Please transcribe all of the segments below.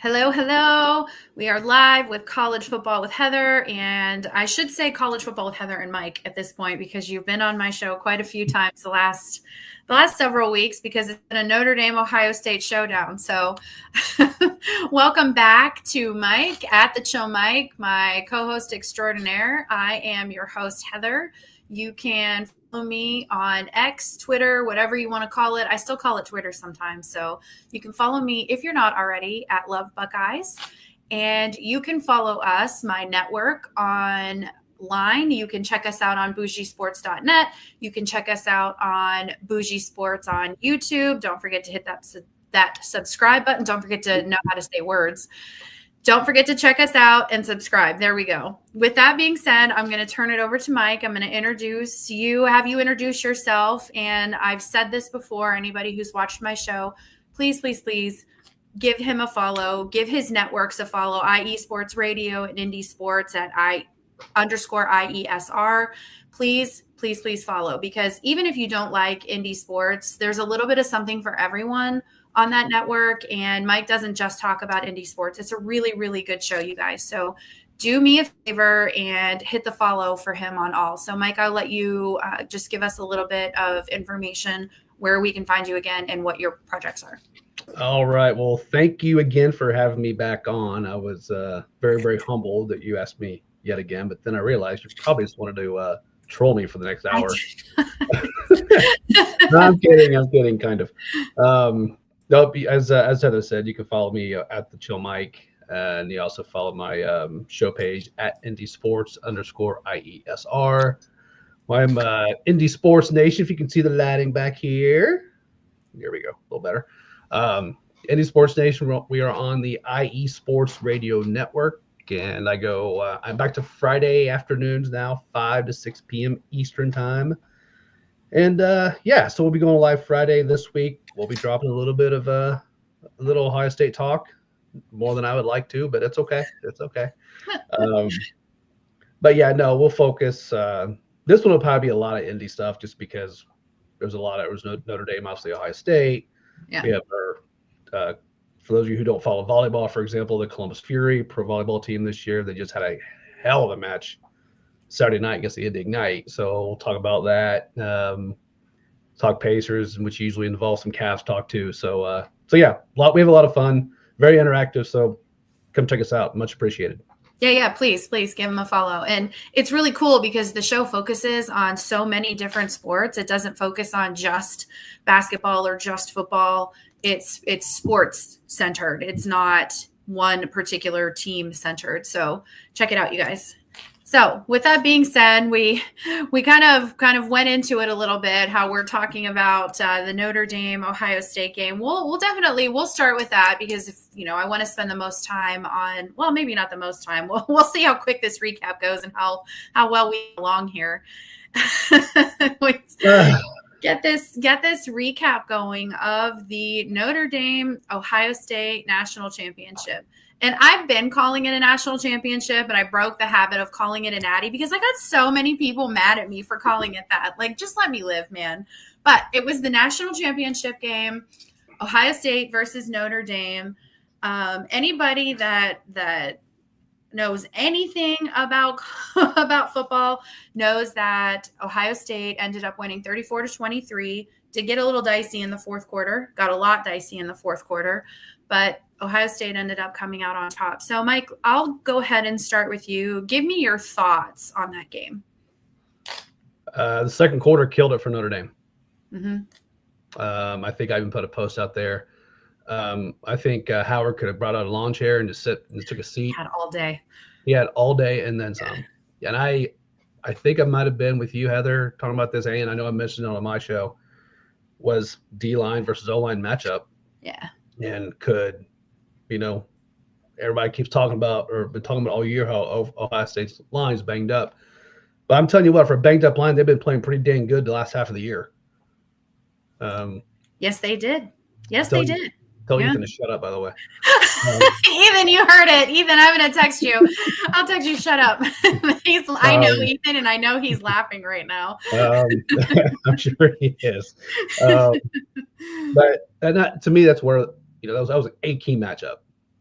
Hello, hello. We are live with College Football with Heather, and I should say College Football with Heather and Mike at this point because you've been on my show quite a few times the last several weeks because it's been a Notre Dame Ohio State showdown. So welcome back to Mike at the Chill Mike, my co-host extraordinaire. I am your host, Heather. You can follow me on X, Twitter, whatever you want to call it. I still call it Twitter sometimes. So you can follow me if you're not already at Love Buckeyes. And you can follow us, my network, online. You can check us out on bougiesports.net. You can check us out on Bougie Sports on YouTube. Don't forget to hit that subscribe button. Don't forget to know how to say words. Don't forget to check us out and subscribe. There we go. With that being said, I'm going to turn it over to Mike. I'm going to introduce you, have you introduce yourself. And I've said this before, anybody who's watched my show, please, please, please give him a follow. Give his networks a follow, IE Sports Radio and Indie Sports at _IESR. Please, please, please follow, because even if you don't like indie sports, there's a little bit of something for everyone on that network. And Mike doesn't just talk about indie sports. It's a really, really good show, you guys. So do me a favor and hit the follow for him on all. So Mike, I'll let you just give us a little bit of information where we can find you again and what your projects are. All right. Well, thank you again for having me back on. I was very, very humbled that you asked me yet again, but then I realized you probably just wanted to troll me for the next hour. No, I'm kidding, kind of. No, as Heather said, you can follow me at the Chill Mike, and you also follow my show page at Indie Sports _IESR. I'm Indie Sports Nation. If you can see the lighting back here, there we go, a little better. Indie Sports Nation. We are on the IE Sports Radio Network, and I'm back to Friday afternoons now, 5 to 6 p.m. Eastern time. And so we'll be going live Friday this week. We'll be dropping a little bit of a little Ohio State talk, more than I would like to, but it's okay. It's okay. But yeah, no, we'll focus. This one will probably be a lot of indie stuff, just because there's Notre Dame, obviously Ohio State. Yeah. We have our, for those of you who don't follow volleyball, for example, the Columbus Fury pro volleyball team this year, they just had a hell of a match Saturday night against the Ignite. So we'll talk about that. Talk Pacers, which usually involves some Cavs talk too. So yeah, we have a lot of fun, very interactive. So come check us out. Much appreciated. Yeah. Please give them a follow. And it's really cool because the show focuses on so many different sports. It doesn't focus on just basketball or just football. It's sports centered. It's not one particular team centered. So check it out, you guys. So with that being said, we kind of went into it a little bit, how we're talking about the Notre Dame Ohio State game. We'll start with that because I want to spend the most time on, well, maybe not the most time. We'll see how quick this recap goes and how well we get along here. Get this recap going of the Notre Dame Ohio State National Championship. And I've been calling it a national championship, and I broke the habit of calling it a natty because I got so many people mad at me for calling it that. Like, just let me live, man. But it was the national championship game, Ohio State versus Notre Dame. Anybody that knows anything about football knows that Ohio State ended up winning 34-23. Did get a little dicey in the fourth quarter. Got a lot dicey in the fourth quarter, but Ohio State ended up coming out on top. So, Mike, I'll go ahead and start with you. Give me your thoughts on that game. The second quarter killed it for Notre Dame. Mm-hmm. I think I even put a post out there. I think Howard could have brought out a lawn chair and just sit and took a seat. Had all day. He had all day and then some. And I think I might have been with you, Heather, talking about this, and I know I mentioned it on my show, was D-line versus O-line matchup. Yeah. And could, everybody keeps talking about, or been talking about all year, how Ohio State's line's banged up. But I'm telling you what, for a banged up line, they've been playing pretty dang good the last half of the year. Yes, they did. Yes, they did. Tell Ethan to shut up, by the way. Ethan, you heard it. Ethan, I'm going to text you. I'll text you, shut up. I know Ethan, and I know he's laughing right now. I'm sure he is. But to me, that's where, that was a key matchup.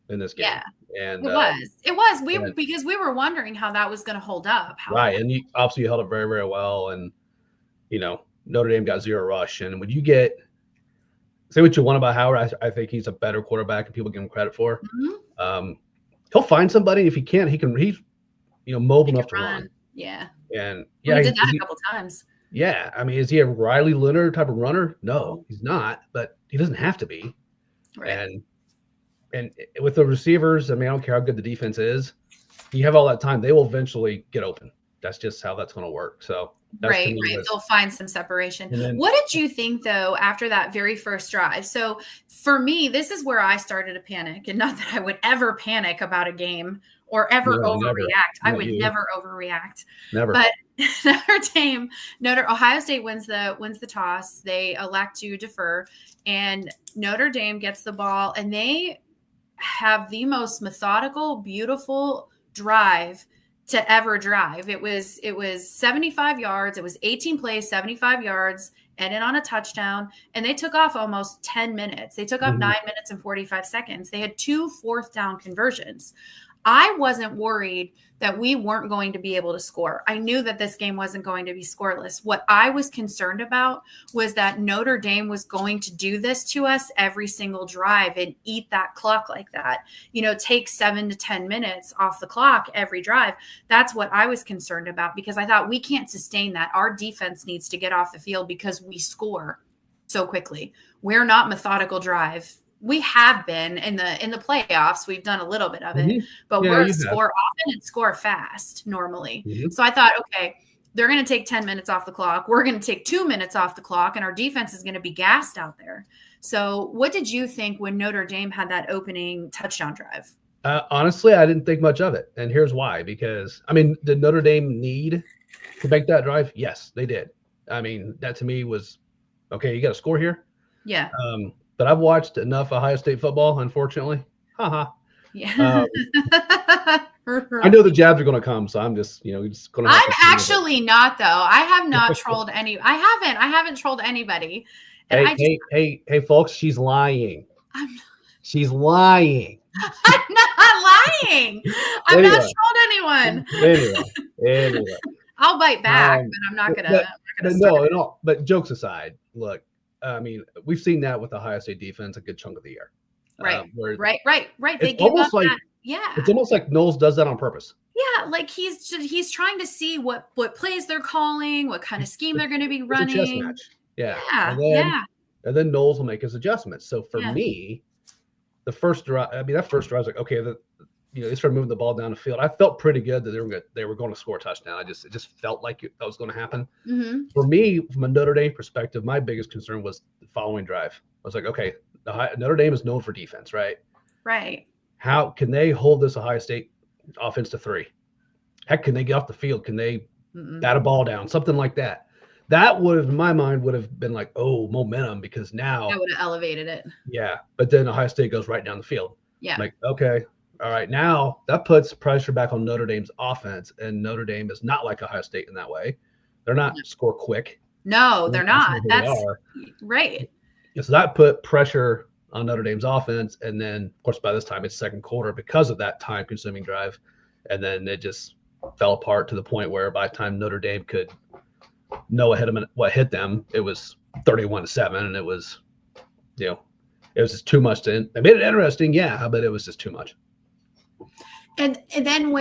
in this game. Yeah. And It was. It was. and, Because we were wondering how that was going to hold up. right. And obviously you held it very, very well. And, Notre Dame got zero rush. And when you get, say what you want about Howard, I think he's a better quarterback and people give him credit for. Mhm. He'll find somebody. If he can't, he's mobile enough to run. Yeah. And Well, he did that a couple times. Yeah. I mean, is he a Riley Leonard type of runner? No, he's not, but he doesn't have to be. Right. And with the receivers, I mean, I don't care how good the defense is. You have all that time, they will eventually get open. That's just how that's going to work. So right. They'll find some separation. What did you think, though, after that very first drive? So for me, this is where I started to panic, and not that I would ever panic about a game or ever overreact. I would never overreact. Never. But Ohio State wins the toss. They elect to defer, and Notre Dame gets the ball, and they have the most methodical, beautiful drive to ever drive. It was 75 yards. It was 18 plays, 75 yards, ended on a touchdown, and they took off almost 10 minutes. They took off 9 minutes and 45 seconds. They had 2 fourth down conversions. I wasn't worried that we weren't going to be able to score. I knew that this game wasn't going to be scoreless. What I was concerned about was that Notre Dame was going to do this to us every single drive and eat that clock like that. Take 7 to 10 minutes off the clock every drive. That's what I was concerned about, because I thought we can't sustain that. Our defense needs to get off the field because we score so quickly. We're not methodical drive. We have been in the playoffs. We've done a little bit of it, but we're score often and score fast normally. So I thought, okay, they're going to take 10 minutes off the clock. We're going to take 2 minutes off the clock, and our defense is going to be gassed out there. So what did you think when Notre Dame had that opening touchdown drive? Honestly, I didn't think much of it. And here's why. Because, I mean, did Notre Dame need to make that drive? Yes, they did. I mean, that to me was, okay, you got to score here. Yeah. But I've watched enough Ohio State football, unfortunately. Yeah. I know the jabs are going to come, so I'm just going to. I'm actually not, though. I have not trolled any. I haven't trolled anybody. And hey, folks, she's lying. She's lying. I'm not lying. I'm not trolled anyone. Anyway. I'll bite back, but I'm not gonna. But jokes aside, look. I mean, we've seen that with the Ohio State defense a good chunk of the year. Right. They give up that. Yeah. It's almost like Knowles does that on purpose. Yeah, like he's trying to see what plays they're calling, what kind of scheme they're going to be running. It's a chess match. Yeah. And then Knowles will make his adjustments. So for me, the first drive, that first drive was like, okay, they started moving the ball down the field. I felt pretty good that they were going to score a touchdown. It just felt like that was going to happen. For me, from a Notre Dame perspective, my biggest concern was the following drive. I was like, okay, Notre Dame is known for defense, right? Right. How can they hold this Ohio State offense to 3? Heck, can they get off the field? Can they bat a ball down? Something like that. That would have, in my mind, would have been like, oh, momentum, because now that would have elevated it. Yeah, but then Ohio State goes right down the field. Yeah. Like, okay. All right, now that puts pressure back on Notre Dame's offense, and Notre Dame is not like Ohio State in that way. They're not score quick. No, they're not. That's right. So that put pressure on Notre Dame's offense, and then, of course, by this time it's second quarter because of that time-consuming drive, and then it just fell apart to the point where by the time Notre Dame could know ahead of what hit them, it was 31-7, and it was, it was just too much to. It made it interesting, but it was just too much. And then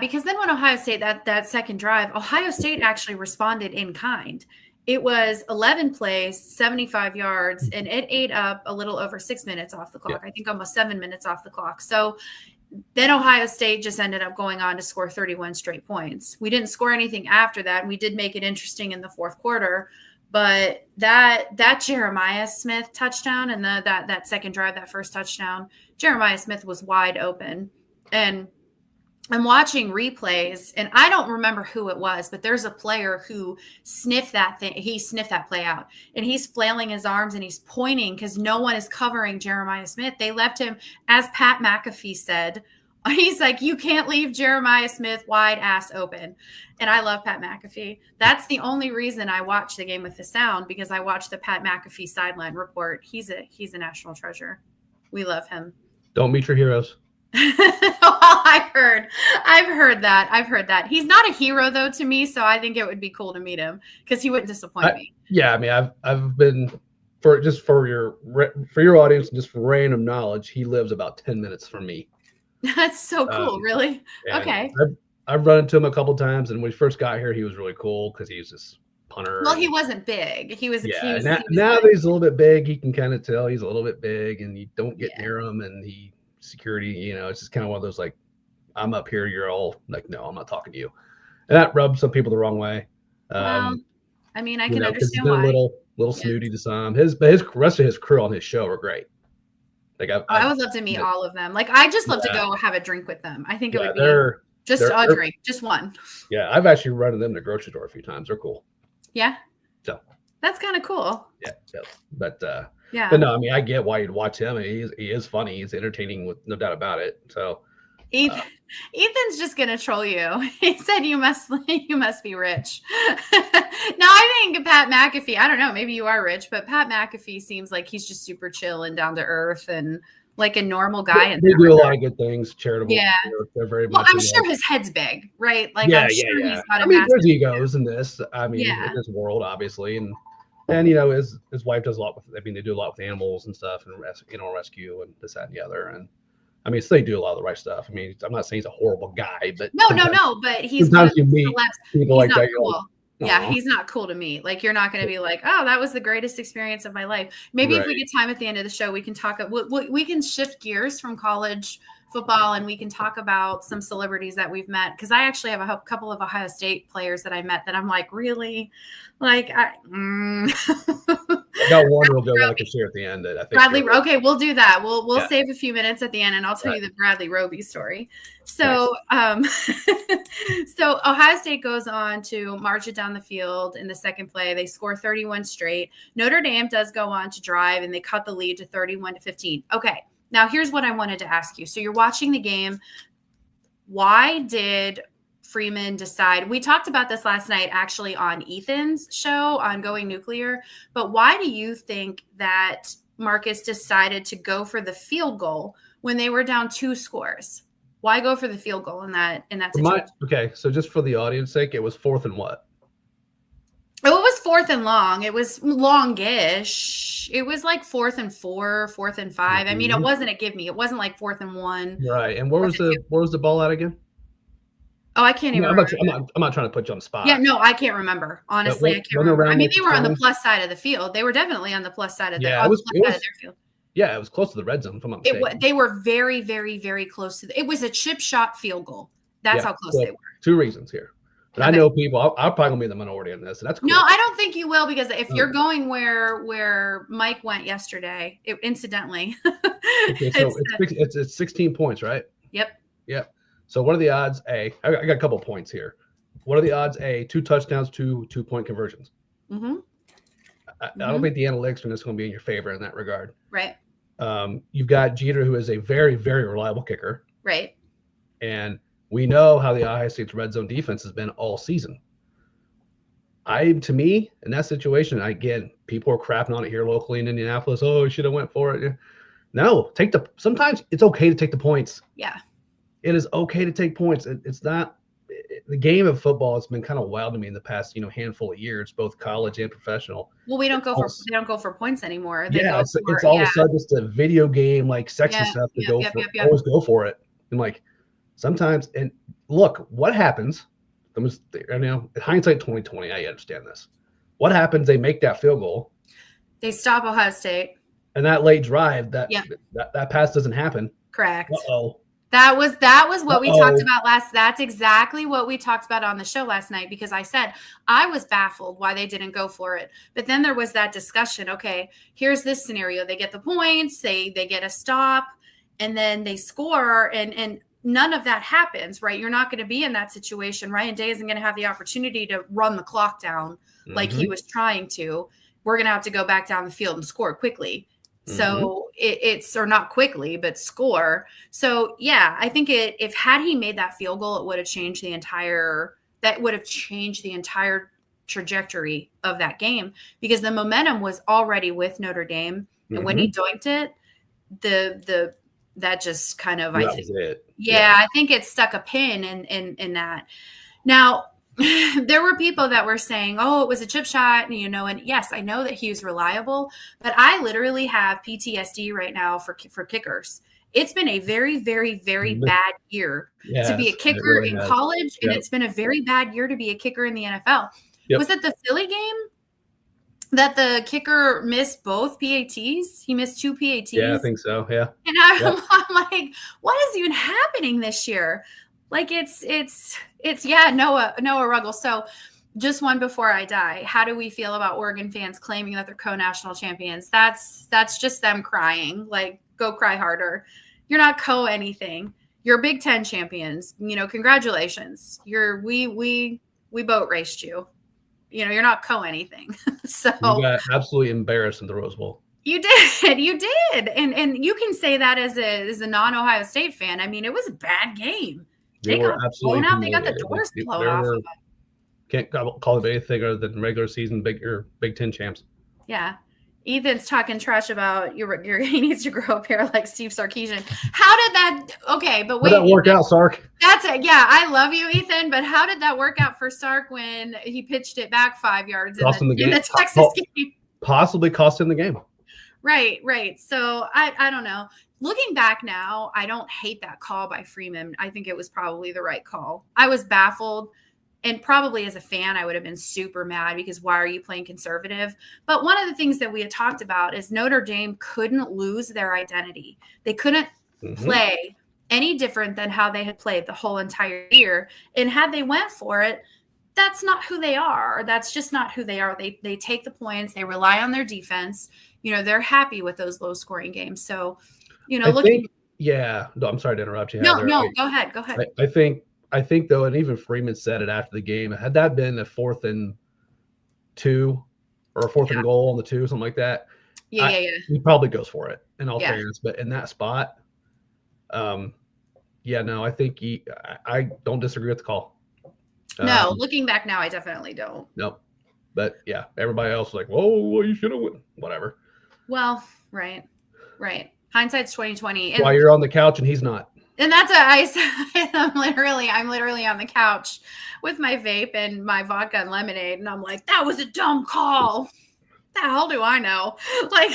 because then when Ohio State, that second drive, Ohio State actually responded in kind. It was 11 plays, 75 yards, and it ate up a little over 6 minutes off the clock. I think almost 7 minutes off the clock. So then Ohio State just ended up going on to score 31 straight points. We didn't score anything after that. We did make it interesting in the fourth quarter. But that Jeremiah Smith touchdown and that second drive, that first touchdown, Jeremiah Smith was wide open. And I'm watching replays, and I don't remember who it was, but there's a player who sniffed that thing. He sniffed that play out, and he's flailing his arms and he's pointing because no one is covering Jeremiah Smith. They left him, as Pat McAfee said, he's like, you can't leave Jeremiah Smith wide ass open. And I love Pat McAfee. That's the only reason I watch the game with the sound, because I watch the Pat McAfee sideline report. He's a national treasure. We love him. Don't meet your heroes. Well, I've heard that. He's not a hero though to me, so I think it would be cool to meet him because he wouldn't disappoint me. Yeah, I mean, I've been for your audience and just for random knowledge, he lives about 10 minutes from me. That's so cool, really. Okay. I've run into him a couple times, and when he first got here, he was really cool because he was this punter. Well, he wasn't big. He was. Yeah, He was, now that he's a little bit big, you can kind of tell he's a little bit big, and you don't get near him, and security. You know, it's just kind of one of those like, I'm up here, you're all like, no, I'm not talking to you, and that rubs some people the wrong way. Well, I mean, I can understand he's been why. a little snooty to some. His rest of his crew on his show are great. Like I would love to meet all of them. Like I just love to go have a drink with them. I think it would be just a drink, just one. Yeah, I've actually run into them in the grocery store a few times. They're cool. Yeah. So that's kind of cool. Yeah. But no, I mean, I get why you'd watch him. He is funny. He's entertaining, with no doubt about it. So Ethan's just gonna troll you. He said you must be rich. Now I think Pat McAfee, I don't know, maybe you are rich, but Pat McAfee seems like he's just super chill and down to earth and like a normal guy. They do a lot of good things, charitable. Yeah, they're very well, much. I'm sure his head's big, right? Like yeah, I'm sure he's got a there's egos in this. I mean, in this world, obviously, and his wife does a lot with. I mean, they do a lot with animals and stuff, and rescue and this, that, and the other, and. I mean, so they do a lot of the right stuff. I mean, I'm not saying he's a horrible guy, but no, but he's sometimes you meet people like that. Cool. Yeah, he's not cool to me. Like, you're not going to be like, oh, that was the greatest experience of my life. Maybe if we get time at the end of the show, we can talk. We can shift gears from college football and we can talk about some celebrities that we've met. Because I actually have a couple of Ohio State players that I met that I'm like, really? Like, I got one real good one I can share at the end. That I think Bradley. Okay, we'll do that. We'll save a few minutes at the end, and I'll tell you the Bradley Roby story. So, so Ohio State goes on to march it down the field in the second play. They score 31 straight. Notre Dame does go on to drive, and they cut the lead to 31-15. Okay, now here's what I wanted to ask you. So you're watching the game. Why did Freeman decide? We talked about this last night actually on Ethan's show on Going Nuclear, but why do you think that Marcus decided to go for the field goal when they were down 2 scores? Why go for the field goal in that situation? Okay, so just for the audience sake, it was 4th and what? Oh, it was 4th and long. It was longish. It was like 4th and 4, 4th and 5. Mm-hmm. I mean, it wasn't a give me. It wasn't like 4th and 1. Right. And where was the ball at again? Oh, I can't even remember. I'm not trying to put you on the spot. Yeah, no, I can't remember. Honestly, I can't remember. I mean, they were on the plus side of the field. They were definitely on the plus side of the side of their field. Yeah, it was close to the red zone, if I'm not mistaken. They were very, very, very close to it was a chip shot field goal. That's how close they were. 2 reasons here. But I know people, I'm probably going to be the minority on this, and that's cool. No, I don't think you will, because if you're going where Mike went yesterday, incidentally. Okay, so it's 16 points, right? Yep. So what are the odds, I got a couple points here. What are the odds, 2 touchdowns, 2-point conversions? Mm-hmm. I don't think the analytics are just going to be in your favor in that regard. Right. You've got Jeter, who is a very, very reliable kicker. Right. And we know how the Ohio State's red zone defense has been all season. To me, in that situation, again, people are crapping on it here locally in Indianapolis. Oh, you should have went for it. No, sometimes it's okay to take the points. Yeah. It is okay to take points. It's not the game of football has been kind of wild to me in the past, handful of years, both college and professional. Well, they don't go for points anymore. It's all of a sudden just a video game, like sexy stuff to always go for it. And like sometimes, and look, what happens? Hindsight 2020, I understand this. What happens? They make that field goal. They stop Ohio State. And that late drive, that pass doesn't happen. Correct. Uh-oh. That was what we talked about that's exactly what we talked about on the show last night, because I said I was baffled why they didn't go for it. But then there was that discussion. Okay, here's this scenario. They get the points, they get a stop, and then they score, and none of that happens, right? You're not going to be in that situation. Ryan Day isn't going to have the opportunity to run the clock down like he was trying to. We're going to have to go back down the field and score quickly. So it's or not quickly, but score. So yeah, I think if had he made that field goal, it would have changed the entire trajectory of that game, because the momentum was already with Notre Dame. And when he doinked it, the that just kind of, that was it. Yeah, I think it stuck a pin in that. Now, there were people that were saying, oh, it was a chip shot, and yes, I know that he was reliable, but I literally have PTSD right now for kickers. It's been a very, very, very bad year to be a kicker really in college, and it's been a very bad year to be a kicker in the NFL. Was it the Philly game that the kicker missed both PATs? He missed 2 PATs. Yeah, I think so. Yeah. And I'm like, what is even happening this year? Like it's Noah Ruggles. So just one before I die. How do we feel about Oregon fans claiming that they're co-national champions? That's just them crying. Like, go cry harder. You're not anything. You're Big Ten champions. Congratulations. We boat raced you. You're not anything. So you got absolutely embarrassed in the Rose Bowl. You did. And you can say that as a non-Ohio State fan. I mean, it was a bad game. They got blown out. They got the doors blown off of it. Can't call it anything other than regular season Big Ten champs. Yeah. Ethan's talking trash about he needs to grow up here like Steve Sarkisian. How did that? Okay, but wait. How did that work out, Sark? That's it. Yeah, I love you, Ethan. But how did that work out for Sark when he pitched it back 5 yards in the Texas game? Possibly cost him the game. Right. So I don't know. Looking back now, I don't hate that call by Freeman. I think it was probably the right call. I was baffled. And probably as a fan, I would have been super mad because why are you playing conservative? But one of the things that we had talked about is Notre Dame couldn't lose their identity. They couldn't play any different than how they had played the whole entire year. And had they went for it, that's not who they are. That's just not who they are. They take the points. They rely on their defense. They're happy with those low-scoring games. So, No, I'm sorry to interrupt you. No, go ahead. I think though, and even Freeman said it after the game, had that been a 4th and 2 or a 4th and goal on the 2, something like that, he probably goes for it in all fairness. But in that spot, I think I don't disagree with the call. No, looking back now, I definitely don't. Nope. But yeah, everybody else was like, whoa, you should have won. Whatever. Well, right. Hindsight's 2020. While you're on the couch and he's not. And that's I'm literally on the couch with my vape and my vodka and lemonade, and I'm like, that was a dumb call. The hell do I know? Like,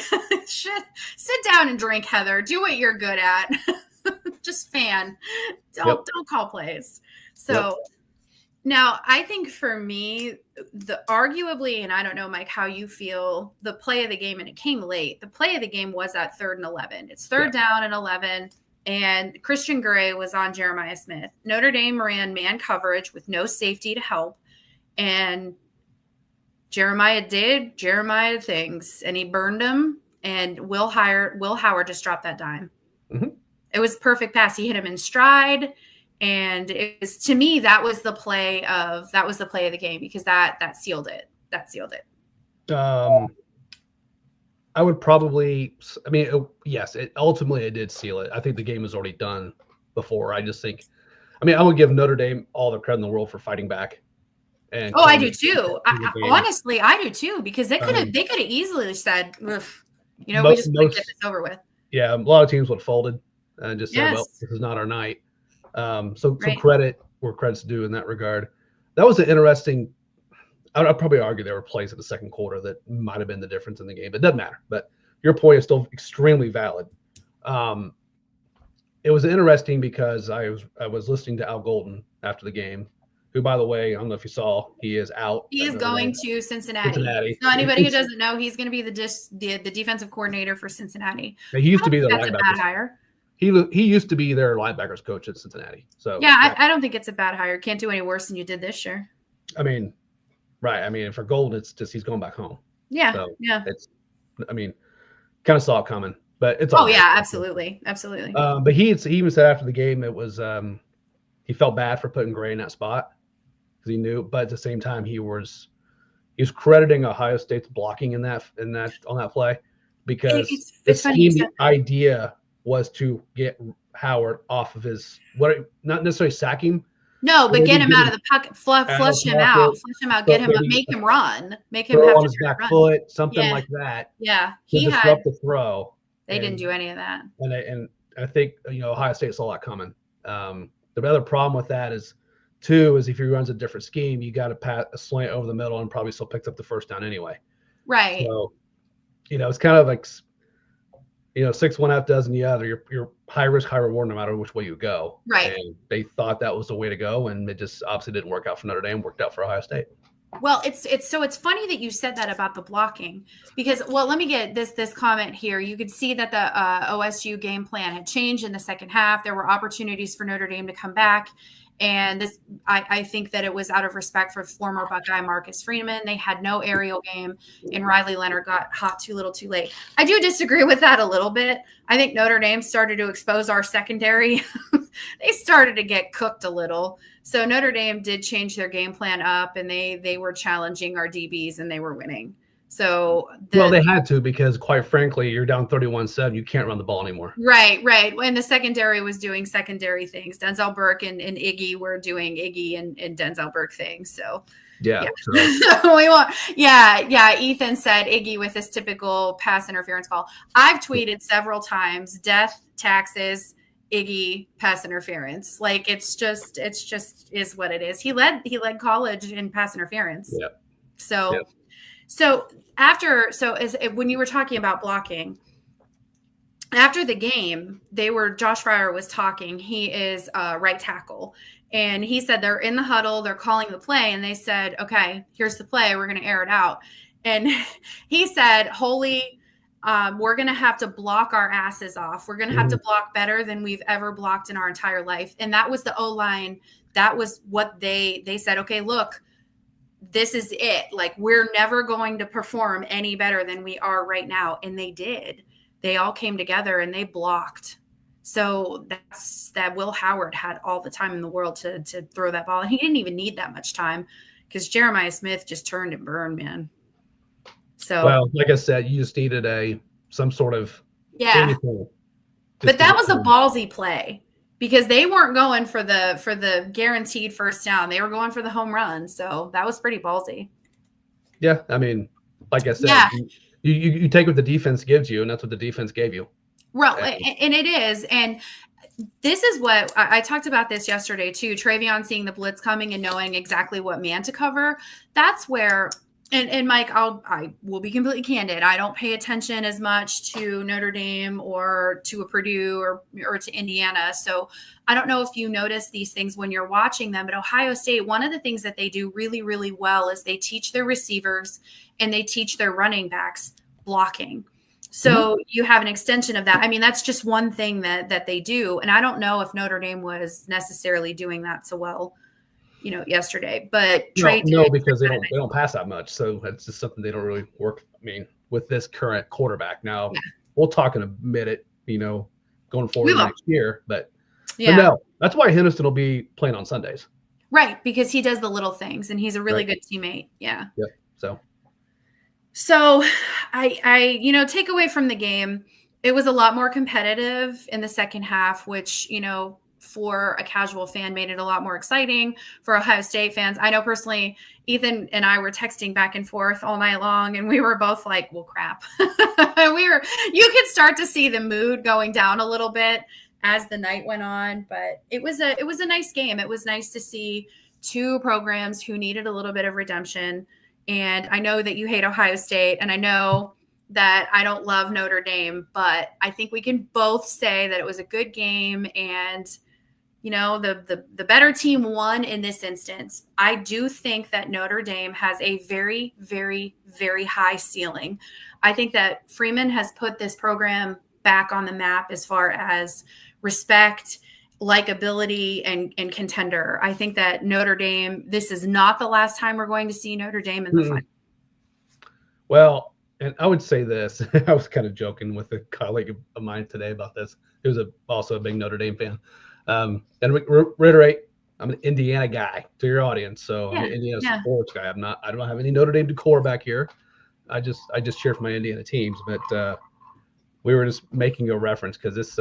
shit. Sit down and drink, Heather. Do what you're good at. Just fan. Don't call plays. So now I think for me, arguably, and I don't know, Mike, how you feel, the play of the game, and it came late. The play of the game was at 3rd and 11. It's 3rd down and 11. And Christian Gray was on Jeremiah Smith. Notre Dame ran man coverage with no safety to help. And Jeremiah did Jeremiah things, and he burned him. And Will Howard just dropped that dime. Mm-hmm. It was a perfect pass. He hit him in stride. And it was, to me, that was the play of the game, because that sealed it. I would probably, ultimately it did seal it. I think the game was already done before. I just think, I would give Notre Dame all the credit in the world for fighting back. And I do too. Honestly, I do too, because they could have easily said, we just want to get this over with. Yeah, a lot of teams would have folded and just said, well, this is not our night. So credit where credit's due in that regard. That was an interesting. I'd probably argue there were plays in the second quarter that might have been the difference in the game. It doesn't matter. But your point is still extremely valid. It was interesting because I was listening to Al Golden after the game, who, by the way, I don't know if you saw, he is out. He is going to Cincinnati. So anybody who doesn't know, he's going to be the defensive coordinator for Cincinnati. He used to be the linebackers. That's a bad hire. He used to be their linebackers coach at Cincinnati. So I don't think it's a bad hire. Can't do any worse than you did this year. Right. For Golden, it's just he's going back home. Yeah. So yeah. It's, kind of saw it coming, but it's all. Oh yeah, absolutely. But he even said after the game it was he felt bad for putting Gray in that spot because he knew, but at the same time he was crediting Ohio State's blocking on that play because the idea was to get Howard off of not necessarily sack him. No, but get him out of the pocket, flush him out, get him, make him run, make him have on to his back foot, something like that. Yeah, he disrupt the throw. They didn't do any of that. And I think Ohio State saw that coming. The other problem with that is if he runs a different scheme, you got to pass a slant over the middle and probably still picked up the first down anyway. Right. So, it's kind of like 6 one, half dozen the other. You're high risk, high reward no matter which way you go. Right. And they thought that was the way to go, and it just obviously didn't work out for Notre Dame. Worked out for Ohio State. Well, it's funny that you said that about the blocking because, let me get this comment here. You could see that the OSU game plan had changed in the second half. There were opportunities for Notre Dame to come back. And this, I think that it was out of respect for former Buckeye Marcus Freeman. They had no aerial game, and Riley Leonard got hot too little too late. I do disagree with that a little bit. I think Notre Dame started to expose our secondary. They started to get cooked a little. So Notre Dame did change their game plan up, and they were challenging our DBs, and they were winning. So they had to, because quite frankly, you're down 31-7. You can't run the ball anymore. Right. And the secondary was doing secondary things. Denzel Burke and Iggy were doing Iggy and Denzel Burke things. So yeah. So we want. Yeah. Ethan said Iggy with this typical pass interference call. I've tweeted several times: death, taxes, Iggy, pass interference. Like it's just is what it is. He led college in pass interference. Yeah. So when you were talking about blocking, after the game, Josh Fryer was talking. He is a right tackle. And he said they're in the huddle, they're calling the play, and they said, okay, here's the play, we're going to air it out. And he said, we're going to have to block our asses off. We're going to have to block better than we've ever blocked in our entire life. And that was the O-line. That was what they said, okay, look, this is it. Like, we're never going to perform any better than we are right now. And they did. They all came together and they blocked. So that Will Howard had all the time in the world to throw that ball. And he didn't even need that much time because Jeremiah Smith just turned and burned, man. So, well, like I said, you just needed some sort of anything. But that was a ballsy play because they weren't going for the guaranteed first down. They were going for the home run. So that was pretty ballsy. Yeah, I mean, like I said, you take what the defense gives you, and that's what the defense gave you. Right, and it is. And this is what I talked about this yesterday too. Travion seeing the blitz coming and knowing exactly what man to cover. That's where, and Mike, I will be completely candid. I don't pay attention as much to Notre Dame or to a Purdue or to Indiana. So I don't know if you notice these things when you're watching them. But Ohio State, one of the things that they do really, really well is they teach their receivers and they teach their running backs blocking. So you have an extension of that. I mean, that's just one thing that they do. And I don't know if Notre Dame was necessarily doing that so well, yesterday. But Trey no, because they don't pass that much. So that's just something they don't really work. I mean, with this current quarterback. Now, we'll talk in a minute, going forward next year. But no, that's why Henderson will be playing on Sundays. Right, because he does the little things, and he's a really good teammate. Yeah. Yep. So I take away from the game, it was a lot more competitive in the second half, which, for a casual fan made it a lot more exciting. For Ohio State fans, I know personally, Ethan and I were texting back and forth all night long, and we were both like, well, crap. You could start to see the mood going down a little bit as the night went on, but it was a nice game. It was nice to see two programs who needed a little bit of redemption. And I know that you hate Ohio State, and I know that I don't love Notre Dame, but I think we can both say that it was a good game, and the better team won in this instance. I do think that Notre Dame has a very, very, very high ceiling. I think that Freeman has put this program back on the map as far as respect, likability, and contender. I think that Notre Dame, this is not the last time we're going to see Notre Dame in the final. Well, and I would say this. I was kind of joking with a colleague of mine today about this. He was also a big Notre Dame fan. And reiterate, I'm an Indiana guy to your audience. So I'm an Indiana sports guy. I don't have any Notre Dame decor back here. I just cheer for my Indiana teams. But we were just making a reference because this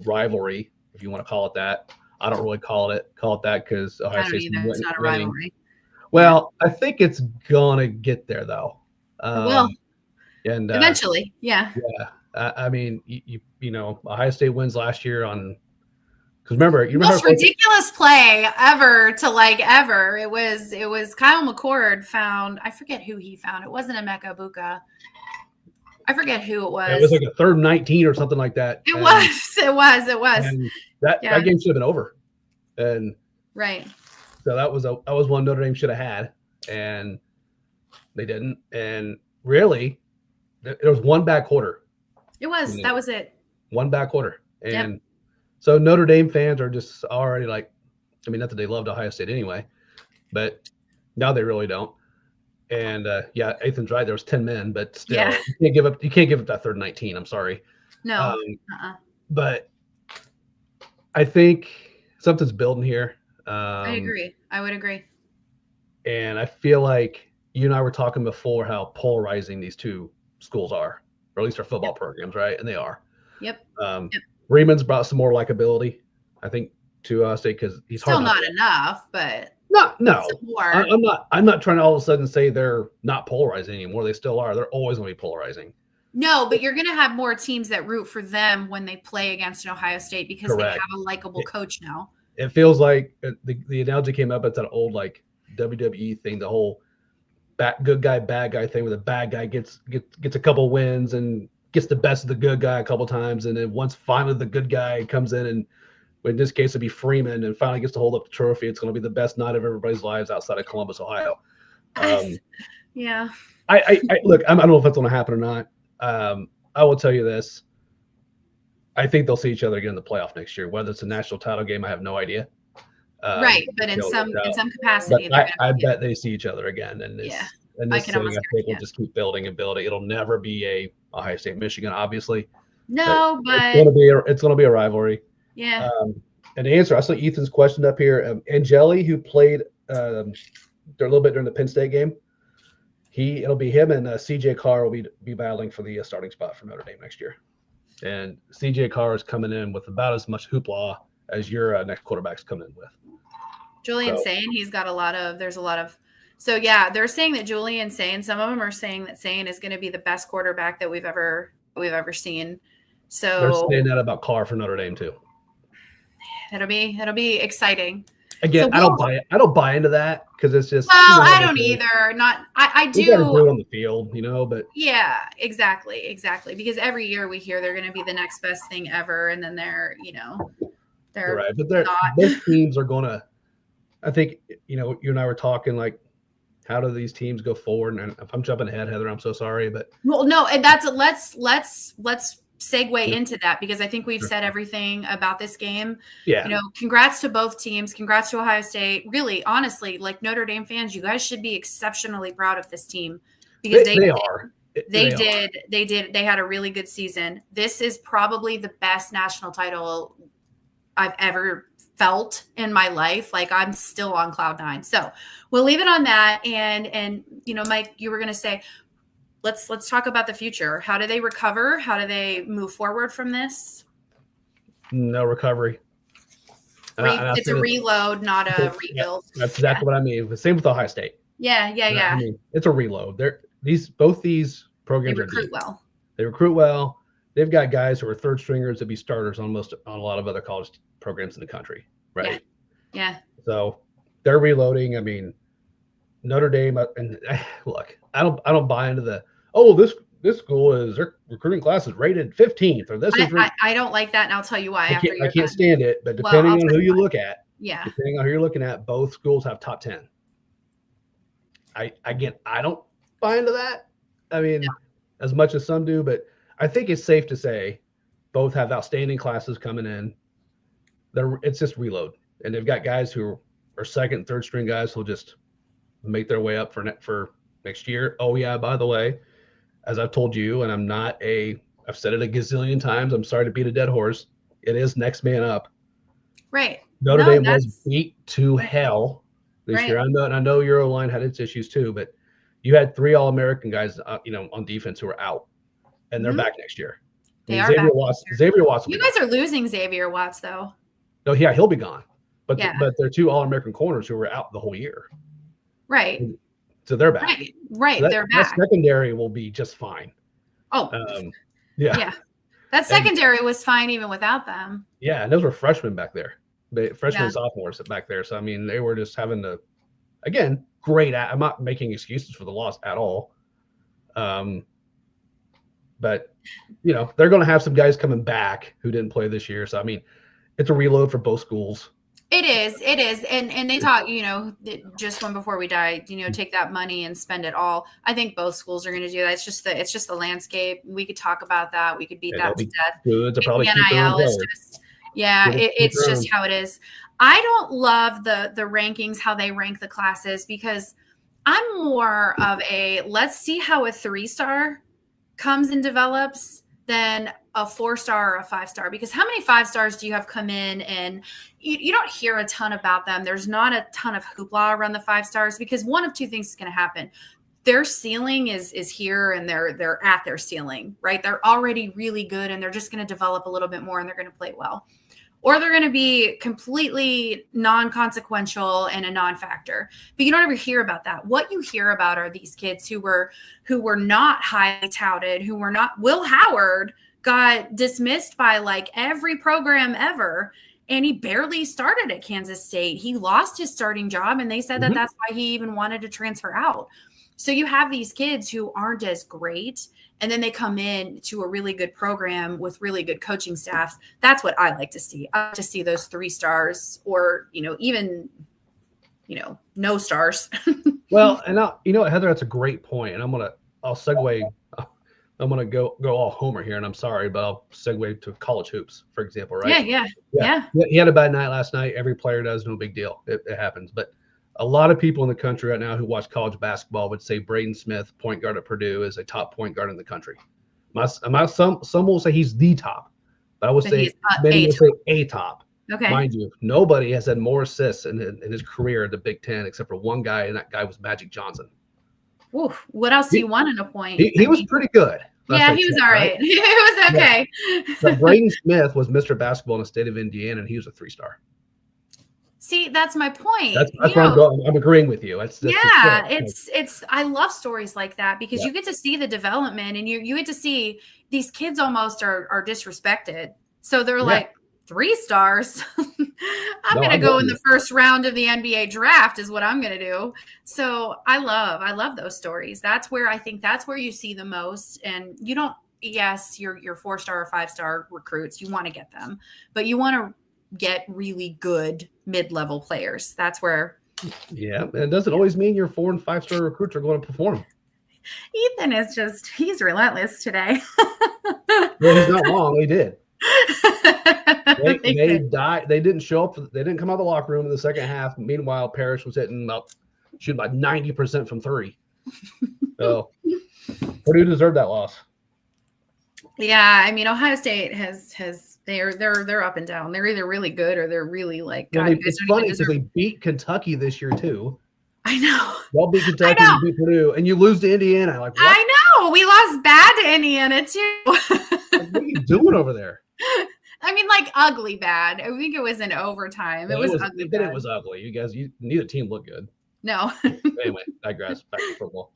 rivalry, if you want to call it that. I don't really call it that because Ohio State's winning. It's not a rivalry. Well, I think it's gonna get there though. Well, and eventually, yeah. I mean, you know, Ohio State wins last year on because remember Most ridiculous play ever to ever. It was Kyle McCord found. I forget who he found. It wasn't Emeka Buka. I forget who it was. It was like a 3rd and 19 or something like that. It was. And that game should have been over. And right. So that was one Notre Dame should have had, and they didn't. And really, there was one bad quarter. It was. That was it. One bad quarter. And so Notre Dame fans are just already like, I mean, not that they loved Ohio State anyway, but now they really don't. And Ethan's right. There was 10 men, but still, you can't give up that 3rd and 19. I'm sorry. No. But I think something's building here. I agree. I would agree. And I feel like you and I were talking before how polarizing these two schools are, or at least our football programs, right? And they are. Yep. Raymond's brought some more likability, I think, to Ohio State because he's still not enough, but no. I'm not trying to all of a sudden say they're not polarizing anymore. They still are. They're always going to be polarizing. No, but you're going to have more teams that root for them when they play against an Ohio State because they have a likable coach now. It feels like the analogy came up. It's that old like WWE thing, the whole good guy, bad guy thing, where the bad guy gets a couple wins and gets the best of the good guy a couple times, and then once finally the good guy comes in, and in this case it'd be Freeman, and finally gets to hold up the trophy, it's going to be the best night of everybody's lives outside of Columbus, Ohio. Yeah. I look. I don't know if that's going to happen or not. I will tell you this. I think they'll see each other again in the playoff next year. Whether it's a national title game, I have no idea. Right, but in some capacity, but I bet they see each other again. And this thing, I think will just keep building and building. It'll never be a Ohio State Michigan, obviously. No, but it's gonna be a rivalry. Yeah. And to answer, I saw Ethan's question up here. Angeli, who played a little bit during the Penn State game, it'll be him and CJ Carr will be battling for the starting spot for Notre Dame next year. And CJ Carr is coming in with about as much hoopla as your next quarterback's coming in with. Julian's saying he's got there's a lot of. So, yeah, they're saying that Julian's saying, some of them are saying that Sane is going to be the best quarterback that we've ever seen. So they're saying that about Carr for Notre Dame too. It'll be exciting. Again, I don't buy into that because it's just. Well, I don't either. I do. You got to do it on the field, but. Yeah, exactly. Because every year we hear they're going to be the next best thing ever, and then they're right. But both teams are going to. I think you and I were talking like, how do these teams go forward? And if I'm jumping ahead, Heather, I'm so sorry, but. Well, no, and let's segue into that because I think we've said everything about this game. Yeah. Congrats to both teams. Congrats to Ohio State. Really, honestly, like Notre Dame fans, you guys should be exceptionally proud of this team because they are. They had a really good season. This is probably the best national title I've ever felt in my life. Like I'm still on cloud 9. So we'll leave it on that. And Mike, you were going to say, let's talk about the future. How do they recover? How do they move forward from this? No recovery. It's a reload, not a rebuild. That's exactly what I mean. The same with Ohio State. Yeah. I mean, it's a reload. Both these programs They recruit well. They've got guys who are third stringers to be starters on a lot of other college programs in the country, right? Yeah. So they're reloading. I mean, Notre Dame, and look, I don't buy into this school is their recruiting class is rated 15th or this is. I don't like that, and I'll tell you why. I can't stand it, but depending on who you look at, both schools have top 10. I don't buy into that. I mean, as much as some do, but I think it's safe to say both have outstanding classes coming in. It's just reload, and they've got guys who are second, third string guys who'll just make their way up for next year. Oh yeah, by the way, as I've told you, and I've said it a gazillion times. I'm sorry to beat a dead horse. It is next man up. Right. Notre Dame was beat to hell this year. I know your O-line had its issues too, but you had 3 All-American guys, on defense who are out, and they're back next year. Xavier Watts. You guys are losing Xavier Watts though. No, yeah, he'll be gone. But they're 2 All-American corners who were out the whole year. Right. So they're back. Right. So they're back. That secondary will be just fine. Oh, Yeah. Yeah. That And secondary was fine even without them. yeah, and those were freshmen back there. Freshmen Yeah. and sophomores back there. So I mean, they were just having to, again, great. I'm not making excuses for the loss at all. But they're going to have some guys coming back who didn't play this year. So I mean, it's a reload for both schools. It is, and they talk, just one before we die, take that money and spend it all. I think both schools are going to do that. It's just the landscape. We could talk about that. We could beat that to death. Good to probably The keep their own NIL is players. just, it's just how it is. I don't love the rankings, how they rank the classes, because I'm more of a let's see how a 3-star comes and develops than a 4-star or a 5-star, because how many 5-stars do you have come in and you don't hear a ton about them. There's not a ton of hoopla around the 5-stars, because one of two things is going to happen. Their ceiling is here, and they're at their ceiling, right? They're already really good, and they're just going to develop a little bit more, and they're going to play well. Or they're going to be completely non-consequential and a non-factor. But you don't ever hear about that. What you hear about are these kids who were not highly touted, who were not. Will Howard got dismissed by like every program ever, and he barely started at Kansas State. He lost his starting job, and they said that that's why he even wanted to transfer out. So you have these kids who aren't as great, and then they come in to a really good program with really good coaching staffs. That's what I like to see. I like to see those 3 stars, or, even, no stars. Well, and now, Heather, that's a great point. And I'll segue. I'm going to go all homer here, and I'm sorry, but I'll segue to college hoops, for example, right? Yeah. He had a bad night last night. Every player does, no big deal. It happens. But a lot of people in the country right now who watch college basketball would say Braden Smith, point guard at Purdue, is a top point guard in the country. Some will say he's the top, but I would say many will say a top. Okay. Mind you, nobody has had more assists in his career at the Big Ten except for one guy, and that guy was Magic Johnson. Ooh, what else do you want in a point? He was pretty good. Yeah, he was all right. He was okay. Yeah. But Braden Smith was Mr. Basketball in the state of Indiana, and he was a 3-star. See, that's my point. That's where I'm going. I'm agreeing with you. It's. I love stories like that, because you get to see the development, and you get to see these kids almost are disrespected. So they're like 3 stars. I'm going to go in the first round of the NBA draft is what I'm going to do. So I love those stories. That's where I think that's where you see the most. And you don't. Yes, your 4-star or 5-star recruits, you want to get them, but you want to get really good mid-level players. That's where. Yeah, and it doesn't always mean your 4- and 5-star recruits are going to perform. Ethan is he's relentless today. Well, he's not wrong. He did. They died. They didn't show up. They didn't come out of the locker room in the second half. Meanwhile, Parrish was shooting about 90% from 3. So Purdue deserved that loss. Yeah, I mean, Ohio State has they're up and down. They're either really good or they're really like. It's funny because they beat Kentucky this year too. I know. Y'all beat Kentucky, you beat Purdue, and you lose to Indiana. Like, what? I know. We lost bad to Indiana too. What are you doing over there? I mean, like ugly bad. I think it was in overtime. It was ugly. It was ugly. You guys, neither team looked good. No. Anyway, digress. Back to football.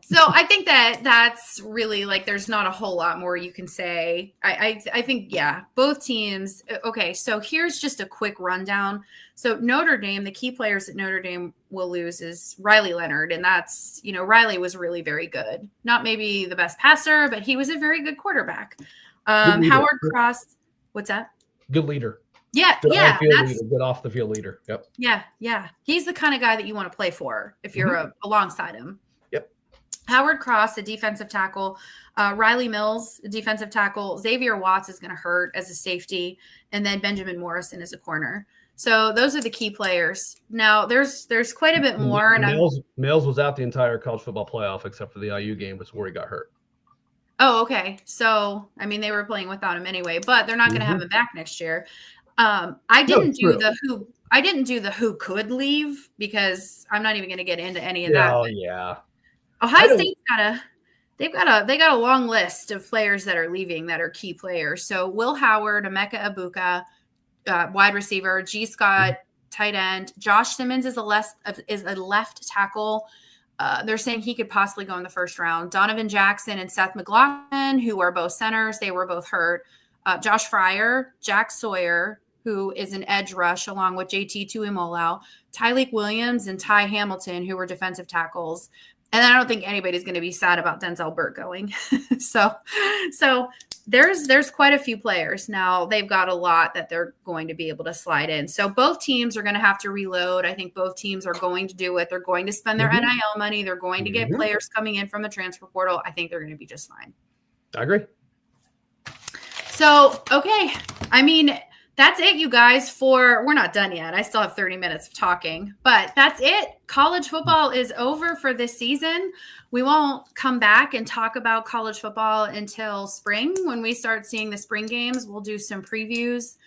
So I think that's really like there's not a whole lot more you can say. I think, both teams. Okay, so here's just a quick rundown. So Notre Dame, the key players that Notre Dame will lose is Riley Leonard. And that's, Riley was really very good. Not maybe the best passer, but he was a very good quarterback. Howard Cross. What's that? Good leader. Yeah, Good off the field leader. Yep. Yeah. He's the kind of guy that you want to play for if you're alongside him. Yep. Howard Cross, a defensive tackle. Riley Mills, a defensive tackle. Xavier Watts is going to hurt as a safety, and then Benjamin Morrison is a corner. So those are the key players. Now there's quite a bit more. And Mills was out the entire college football playoff except for the IU game, was where he got hurt. Oh, okay. So I mean, they were playing without him anyway, but they're not going to have him back next year. I didn't do the who could leave, because I'm not even going to get into any of that. Oh yeah. Ohio State's got a long list of players that are leaving that are key players. So Will Howard, Emeka Egbuka, wide receiver, G. Scott, tight end. Josh Simmons is a left tackle. They're saying he could possibly go in the first round. Donovan Jackson and Seth McLaughlin, who are both centers, they were both hurt. Josh Fryer, Jack Sawyer, who is an edge rush, along with JT Tuimoloau, Tyleik Williams, and Ty Hamilton, who were defensive tackles. And I don't think anybody's going to be sad about Denzel Burt going. so there's quite a few players. Now they've got a lot that they're going to be able to slide in. So both teams are going to have to reload. I think both teams are going to do it. They're going to spend their NIL money. They're going to get players coming in from the transfer portal. I think they're going to be just fine. I agree. So, okay. I mean, that's it, you guys, we're not done yet. I still have 30 minutes of talking, but that's it. College football is over for this season. We won't come back and talk about college football until spring. When we start seeing the spring games, we'll do some previews.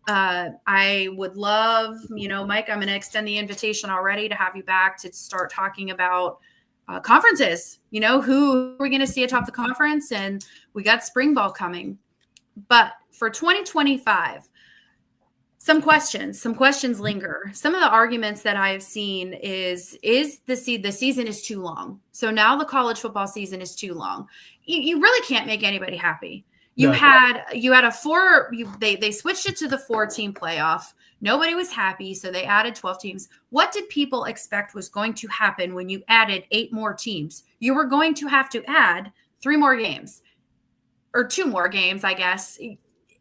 I would love, Mike, I'm going to extend the invitation already to have you back to start talking about conferences. Who we're going to see atop the conference, and we got spring ball coming. But for 2025, some questions linger. Some of the arguments that I've seen is the season is too long. So now the college football season is too long. You really can't make anybody happy. You had they switched it to the 4-team playoff. Nobody was happy, so they added 12 teams. What did people expect was going to happen when you added 8 more teams? You were going to have to add 3 more games, or 2 more games, I guess.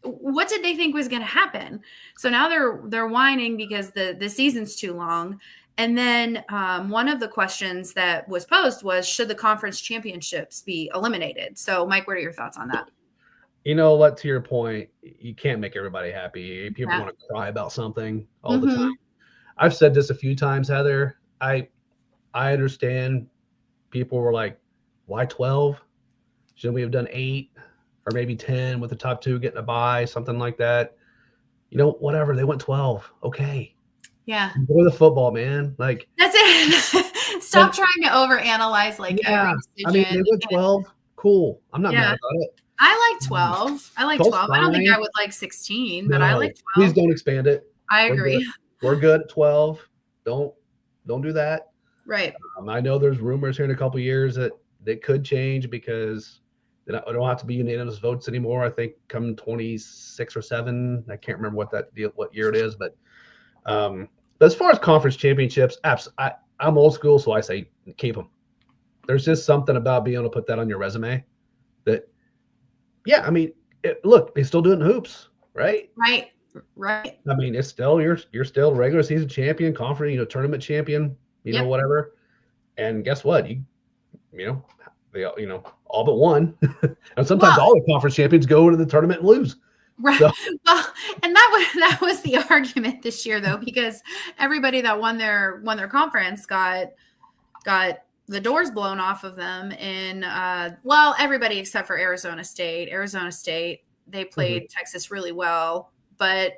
What did they think was going to happen? So now they're whining because the season's too long. And then one of the questions that was posed was, should the conference championships be eliminated? So, Mike, what are your thoughts on that? You know what? To your point, you can't make everybody happy. People want to cry about something all the time. I've said this a few times, Heather. I understand people were like, why 12? Shouldn't we have done 8? Or maybe 10 with the top 2 getting a bye, something like that. Whatever. They went 12. Okay. Yeah. Enjoy the football, man. Like, that's it. Stop trying to overanalyze every decision. I mean, they went 12. Cool. I'm not mad about it. I like 12. I like 12. I don't think I would like 16, but I like 12. Please don't expand it. I agree. We're good at 12. Don't do that. Right. I know there's rumors here in a couple of years that could change because I don't have to be unanimous votes anymore. I think come 26 or 7. I can't remember what year it is, but as far as conference championships, I'm old school, so I say keep them. There's just something about being able to put that on your resume that, I mean, look, they still do it in hoops, right? Right. I mean, it's still you're still regular season champion, conference, tournament champion, whatever. And guess what? They all but one. And sometimes all the conference champions go into the tournament and lose. Right. So. Well, and that was the argument this year, though, because everybody that won their conference got the doors blown off of them in everybody except for Arizona State. They played Texas really well, but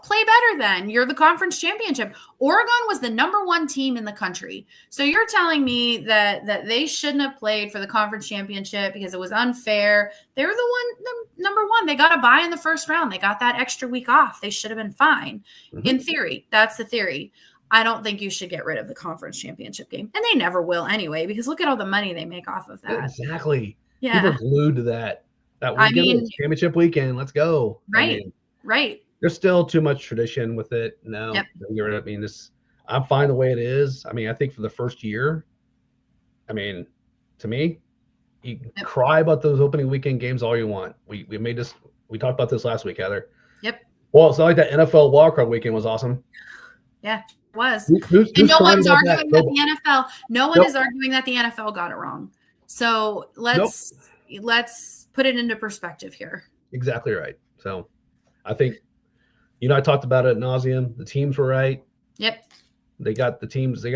play better then. You're the conference championship. Oregon was the number 1 team in the country. So you're telling me that they shouldn't have played for the conference championship because it was unfair. They were the number 1. They got a bye in the first round. They got that extra week off. They should have been fine. In theory, that's the theory. I don't think you should get rid of the conference championship game. And they never will anyway, because look at all the money they make off of that. Exactly. Yeah. People are glued to that. Championship weekend. Let's go. Right. Right. There's still too much tradition with it. No, I mean, I'm fine the way it is. I mean, I think for the first year, I mean, to me, you can cry about those opening weekend games all you want. We talked about this last week, Heather. Yep. Well, it's not like that NFL wildcard weekend was awesome. Yeah, it was. Who's and no one's arguing that the NFL. No one is arguing that the NFL got it wrong. So let's put it into perspective here. Exactly right. So I think. I talked about it ad nauseum. The teams were right. Yep. They got the teams. I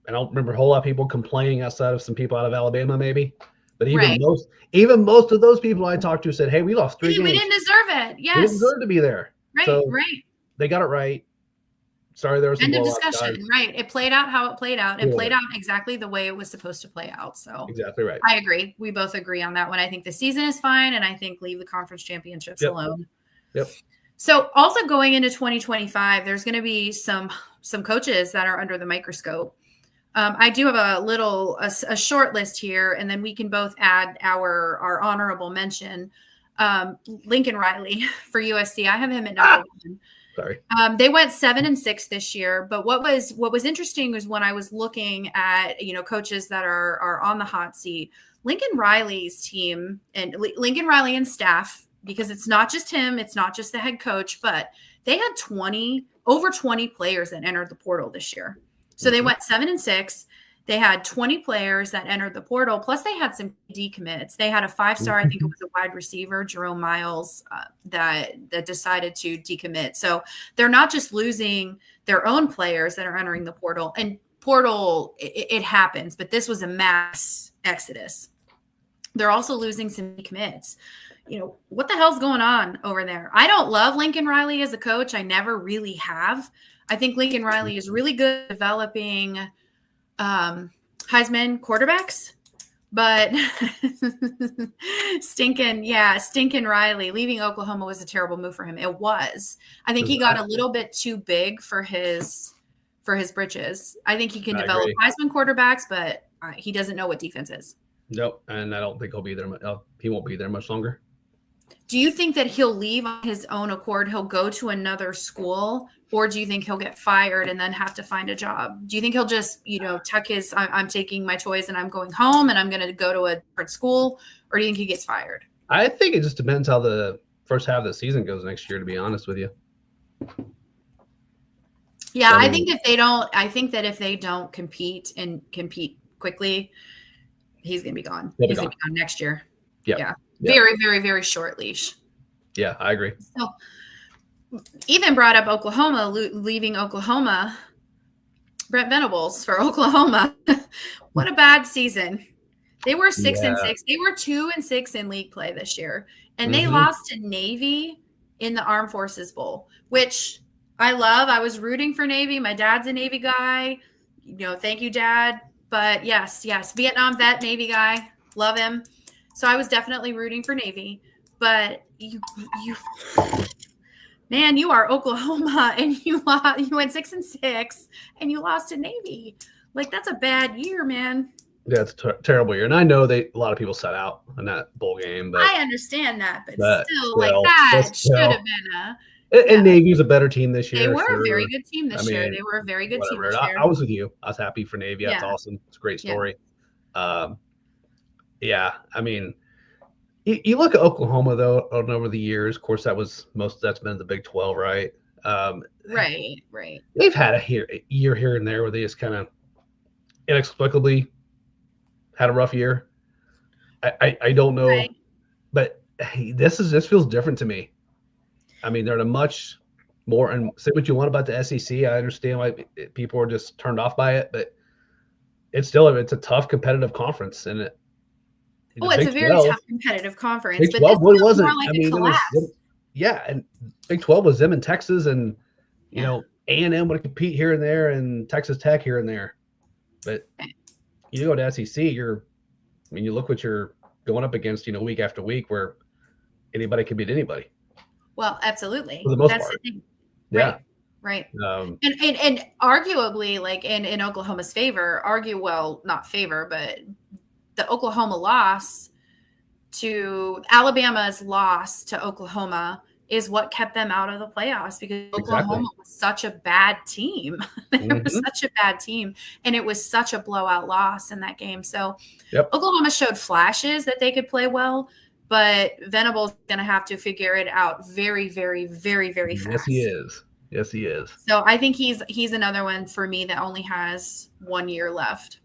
don't remember a whole lot of people complaining outside of some people out of Alabama, maybe. But even most of those people I talked to said, "Hey, we lost 3 games. We didn't deserve it. Yes, we didn't deserve to be there." Right. So right. They got it right. Sorry, there was some end of discussion. Guys. Right. It played out how it played out. It played out exactly the way it was supposed to play out. So exactly right. I agree. We both agree on that one. I think the season is fine, and I think leave the conference championships alone. Yep. So also going into 2025, there's going to be some coaches that are under the microscope. I do have a short list here, and then we can both add our honorable mention. Lincoln Riley for USC. I have him at number one. Sorry. They went 7-6 this year, but what was interesting was when I was looking at coaches that are on the hot seat. Lincoln Riley's team and Lincoln Riley and staff, because it's not just him, it's not just the head coach, but they had over 20 players that entered the portal this year. So they went 7-6. They had 20 players that entered the portal, plus they had some decommits. They had a 5-star, I think it was a wide receiver, Jerome Miles, that decided to decommit. So they're not just losing their own players that are entering the portal. And portal, it happens, but this was a mass exodus. They're also losing some decommits. What the hell's going on over there? I don't love Lincoln Riley as a coach. I never really have. I think Lincoln Riley is really good at developing Heisman quarterbacks, but stinking Riley leaving Oklahoma was a terrible move for him. It was. I think he got a little bit too big for his britches. I think he can develop Heisman quarterbacks, but he doesn't know what defense is. Nope, and I don't think he'll be there. He won't be there much longer. Do you think that he'll leave on his own accord? He'll go to another school, or do you think he'll get fired and then have to find a job? Do you think he'll just, tuck his, I'm taking my toys and I'm going home and I'm going to go to a different school, or do you think he gets fired? I think it just depends how the first half of the season goes next year, to be honest with you. Yeah, so, I think that if they don't compete quickly, he's going to be gone. He's going to be gone next year. Yeah. Very, very, very short leash. Yeah, I agree. So, Ethan brought up Oklahoma, leaving Oklahoma. Brent Venables for Oklahoma. What a bad season. They were 6-6. They were 2-6 in league play this year. And they lost to Navy in the Armed Forces Bowl, which I love. I was rooting for Navy. My dad's a Navy guy. Thank you, Dad. But yes, Vietnam vet, Navy guy. Love him. So I was definitely rooting for Navy. But you are Oklahoma, and you went 6-6, and you lost to Navy. Like, that's a bad year, man. Yeah, it's a terrible year. And I know a lot of people sat out in that bowl game. But I understand that, but still, that should have been And Navy's a better team this year. They were a very good team this year. They were a very good team this year. I was with you. I was happy for Navy. That's awesome. It's a great story. I mean, you look at Oklahoma, though, over the years. Of course, that's been the Big 12, right? Right. They've had a year here and there where they just kind of inexplicably had a rough year. I don't know, but this feels different to me. I mean, they're in a much more, and say what you want about the SEC. I understand why people are just turned off by it, but it's a tough competitive conference, and it's a very tough competitive conference. Big 12 wasn't. And Big 12 was them in Texas, and A&M would compete here and there, and Texas Tech here and there. But you go to SEC, you look what you're going up against, week after week, where anybody can beat anybody. Well, absolutely. For the most part. The thing. Yeah. Right. And arguably, like in Oklahoma's favor, not favor, but the Oklahoma loss to Alabama's loss to Oklahoma is what kept them out of the playoffs, because Oklahoma was such a bad team. It was such a bad team, and it was such a blowout loss in that game. So Oklahoma showed flashes that they could play well, but Venables is going to have to figure it out very, very, very, very fast. Yes, he is. So I think he's another one for me that only has 1 year left.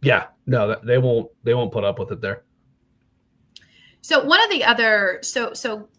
Yeah, no, they won't put up with it there. So one of the other, so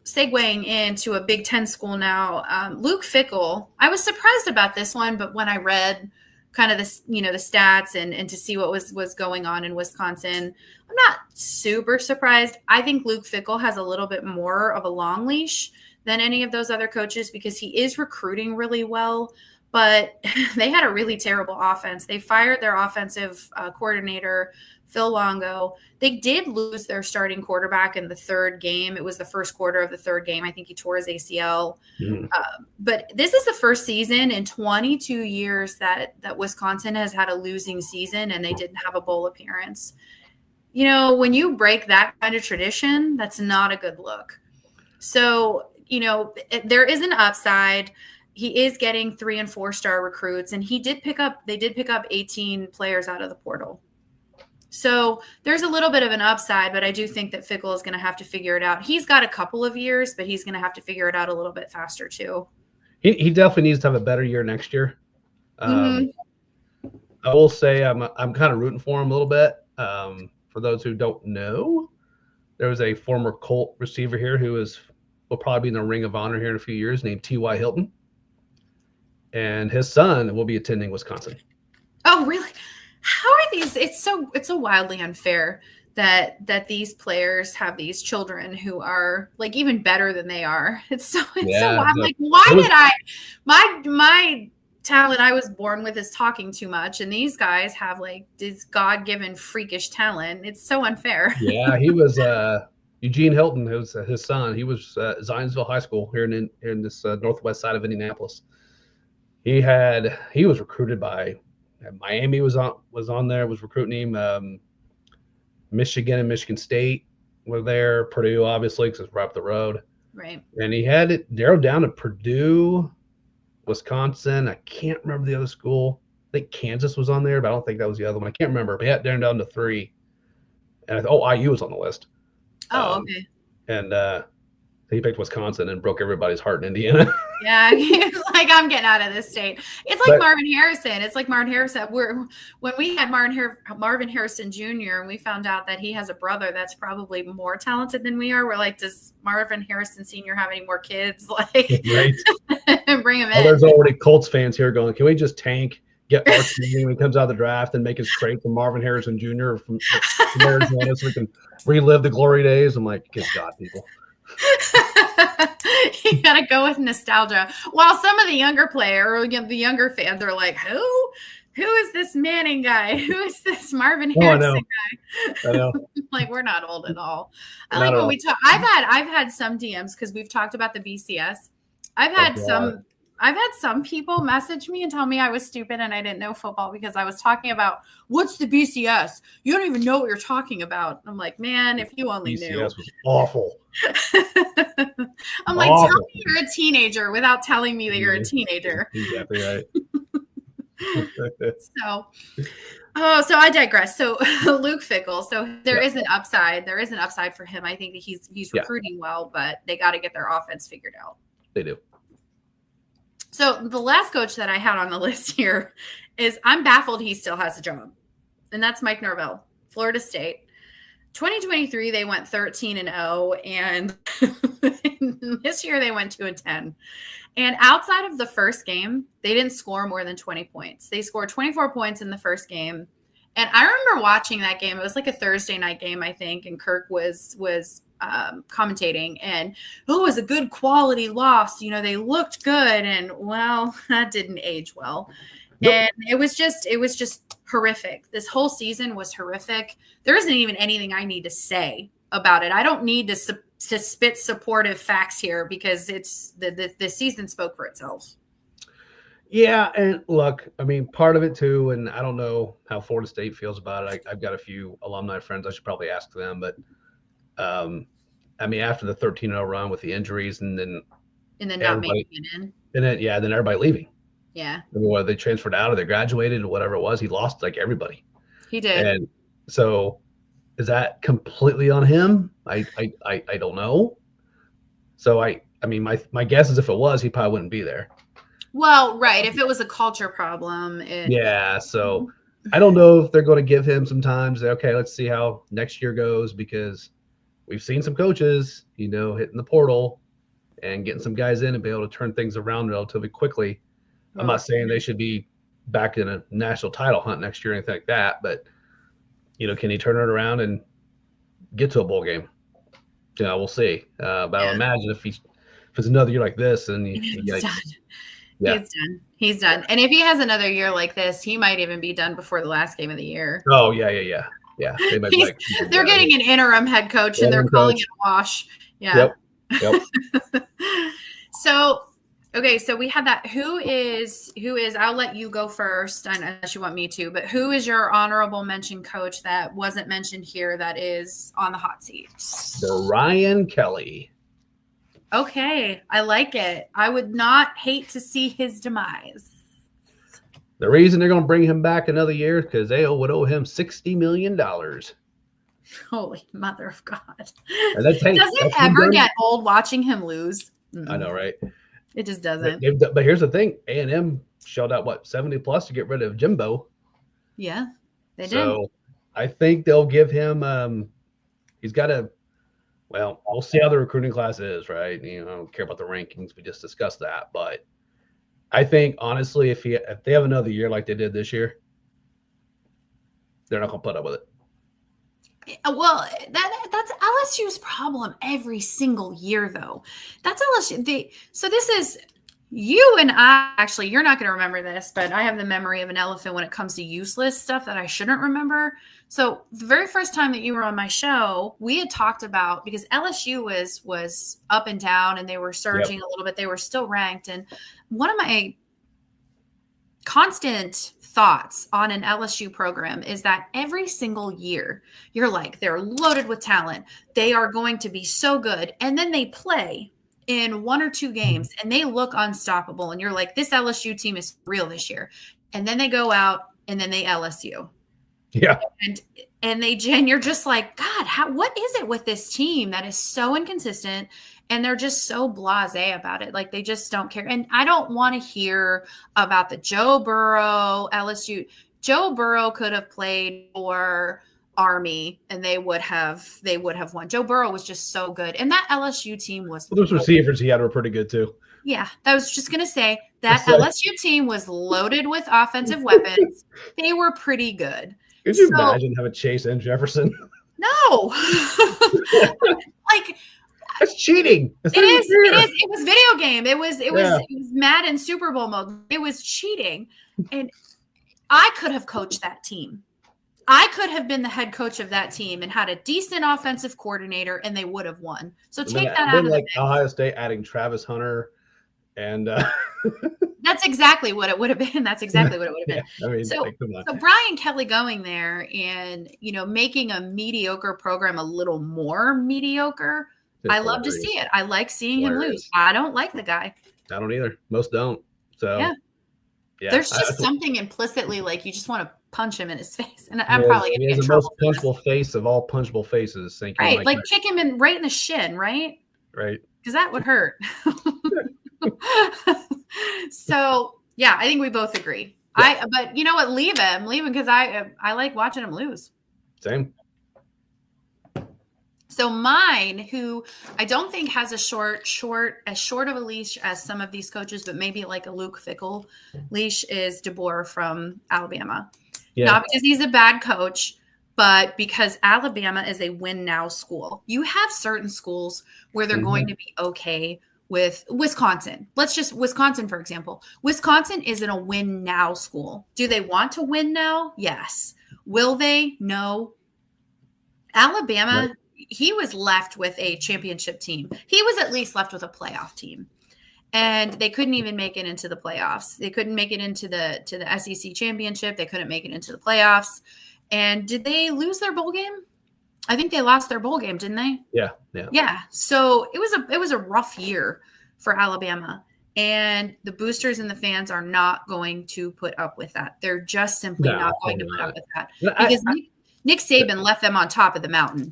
segueing into a Big Ten school now, Luke Fickell. I was surprised about this one, but when I read kind of the stats and to see what was going on in Wisconsin, I'm not super surprised. I think Luke Fickell has a little bit more of a long leash than any of those other coaches, because he is recruiting really well. but they had a really terrible offense. They fired their offensive coordinator, Phil Longo. They did lose their starting quarterback in the third game. It was the first quarter of the third game. I think he tore his ACL. Mhm. But this is the first season in 22 years that Wisconsin has had a losing season, and they didn't have a bowl appearance. You know, when you break that kind of tradition, that's not a good look. So, you know, there is an upside. He is getting 3 and 4 star recruits, and they did pick up 18 players out of the portal. So there's a little bit of an upside, but I do think that Fickle is going to have to figure it out. He's got a couple of years, but he's going to have to figure it out a little bit faster too. He definitely needs to have a better year next year. I will say I'm kind of rooting for him a little bit. For those who don't know, there was a former Colt receiver here who will probably be in the Ring of Honor here in a few years, named T.Y. Hilton, and his son will be attending Wisconsin. Oh, really? How are these? It's so wildly unfair that these players have these children who are like even better than they are. It's so wild. Like, why did my talent I was born with is talking too much, and these guys have like this God-given freakish talent. It's so unfair. Yeah, he was Eugene Hilton, who's his son. He was Zionsville High School here in this northwest side of Indianapolis. He was recruited by Miami was on there, was recruiting him. Michigan and Michigan State were there. Purdue, obviously, because it's right up the road. Right. And he had it narrowed down to Purdue, Wisconsin. I can't remember the other school. I think Kansas was on there, but I don't think that was the other one. I can't remember. But he had it narrowed down to 3. And IU was on the list. Oh, okay. And he picked Wisconsin and broke everybody's heart in Indiana. Yeah, he's like, I'm getting out of this state. It's like Marvin Harrison. It's like Marvin Harrison. When we had Marvin Harrison Jr. and we found out that he has a brother that's probably more talented than we are, we're like, does Marvin Harrison Sr. have any more kids? Like, right. Bring him in. There's already Colts fans here going, can we just tank, get Archie when he comes out of the draft, and make his trade for Marvin Harrison Jr. from Arizona so we can relive the glory days? I'm like, good God, people. You gotta go with nostalgia. While some of the younger the younger fans are like, who is this Manning guy? Who is this Marvin Harrison guy? I know. Like, we're not old at all. I like when we talk. I've had some DMs because we've talked about the BCS. I've had some people message me and tell me I was stupid and I didn't know football because I was talking about what's the BCS? You don't even know what you're talking about. I'm like, man, if you only knew. BCS was awful. I'm like, tell me you're a teenager without telling me that you're a teenager. Exactly right. So I digress. So Luke Fickell. So there is an upside. There is an upside for him. I think that he's recruiting well, but they got to get their offense figured out. They do. So the last coach that I had on the list here is I'm baffled he still has a job. And that's Mike Norvell, Florida State. 2023, they went 13-0, and this year they went 2-10. And outside of the first game, they didn't score more than 20 points. They scored 24 points in the first game. And I remember watching that game. It was like a Thursday night game, I think, and Kirk was commentating, and it was a good quality loss. You know, they looked good, and well, that didn't age well. Nope. And it was just horrific. This whole season was horrific. There isn't even anything I need to say about it. I don't need to spit supportive facts here because it's the season spoke for itself. Yeah, and look, I mean, part of it too, and I don't know how Florida State feels about it. I've got a few alumni friends. I should probably ask them, but I mean, after the 13-0 run with the injuries and then not making it in. And then everybody leaving. Yeah. I mean, whether they transferred out or they graduated or whatever it was, he lost like everybody. He did. And so is that completely on him? I don't know. So I mean, my guess is if it was, he probably wouldn't be there. Well, right. If it was a culture problem. Yeah. So I don't know if they're going to give him some time. Say, okay, let's see how next year goes, because we've seen some coaches, hitting the portal and getting some guys in and be able to turn things around relatively quickly. I'm not saying they should be back in a national title hunt next year or anything like that, but can he turn it around and get to a bowl game? We'll see. But I'll imagine if it's another year like this, and Yeah. He's done. He's done. And if he has another year like this, he might even be done before the last game of the year. Oh yeah. They might be like, They're getting an interim head coach, and they're calling it a wash. Yeah. Yep. So, okay, so we have that. Who is? I'll let you go first, unless you want me to. But who is your honorable mention coach that wasn't mentioned here that is on the hot seat? Brian Kelly. Okay, I like it. I would not hate to see his demise. The reason they're going to bring him back another year is because they would owe him $60 million. Holy mother of God. Does it ever get old watching him lose? I know, right? It just doesn't. But here's the thing. A&M shelled out, 70 plus to get rid of Jimbo. Yeah, they did. So I think they'll give him he's got to – well, we'll see how the recruiting class is, right? I don't care about the rankings. We just discussed that. But I think, honestly, if they have another year like they did this year, they're not going to put up with it. Well, that's LSU's problem every single year, though. That's LSU. So this is you and I. Actually, you're not going to remember this, but I have the memory of an elephant when it comes to useless stuff that I shouldn't remember. So the very first time that you were on my show, we had talked about, because LSU was up and down and they were surging a little bit. They were still ranked. And one of my constant thoughts on an LSU program is that every single year you're like, they're loaded with talent. They are going to be so good. And then they play in one or two games and they look unstoppable. And you're like, this LSU team is real this year. And then they go out and then they LSU. Yeah. And you're just like, God, what is it with this team that is so inconsistent? And they're just so blasé about it. Like, they just don't care. And I don't want to hear about the Joe Burrow LSU. Joe Burrow could have played for Army and they would have won. Joe Burrow was just so good. And that LSU team was. Well, those receivers he had were pretty good too. Yeah, I was just going to say that LSU team was loaded with offensive weapons. They were pretty good. Could you imagine having Chase and Jefferson? No. Like, that's cheating. It is. It was video game. It was Madden Super Bowl mode. It was cheating. And I could have coached that team. I could have been the head coach of that team and had a decent offensive coordinator, and they would have won. So take that out of the mix. Ohio State adding Travis Hunter, and that's exactly what it would have been. That's exactly what it would have been. Yeah, I mean, so Brian Kelly going there and making a mediocre program a little more mediocre. I love to see it. I like seeing him lose. I don't like the guy. I don't either. Most don't. So yeah. There's just something implicitly like you just want to punch him in his face. And I'm probably going to get in trouble. He has the most punchable face of all punchable faces. Thank you. Right. Like kick him right in the shin, right? Right. Because that would hurt. So yeah, I think we both agree. Yeah. But you know what? Leave him because I like watching him lose. Same. So mine, who I don't think has as short of a leash as some of these coaches, but maybe like a Luke Fickell leash, is DeBoer from Alabama. Yeah. Not because he's a bad coach, but because Alabama is a win now school. You have certain schools where they're going to be okay with Wisconsin. Wisconsin, for example. Wisconsin isn't a win now school. Do they want to win now? Yes. Will they? No. Alabama, right. He was left with a championship team. He was at least left with a playoff team. And they couldn't even make it into the playoffs. They couldn't make it into the SEC championship. They couldn't make it into the playoffs. And did they lose their bowl game? I think they lost their bowl game, didn't they? Yeah. So it was a rough year for Alabama. And the boosters and the fans are not going to put up with that. They're just simply not going to put up with that. Because Nick Saban left them on top of the mountain.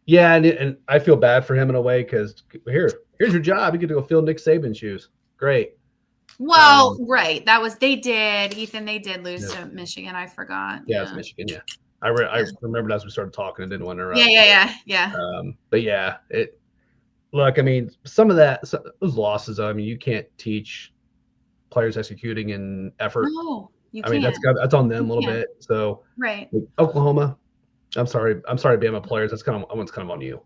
Yeah, and I feel bad for him in a way because here's your job. You get to go fill Nick Saban's shoes. Great. Well, right. They did lose to Michigan. I forgot. Yeah, it's Michigan. Yeah. I remembered as we started talking and didn't want to interrupt. Yeah. But yeah, look, I mean, some of those losses, I mean, you can't teach players executing in effort. No, you can't. I mean, that's on them a little bit. So right. Oklahoma, I'm sorry, Bama players. That's kind of on you.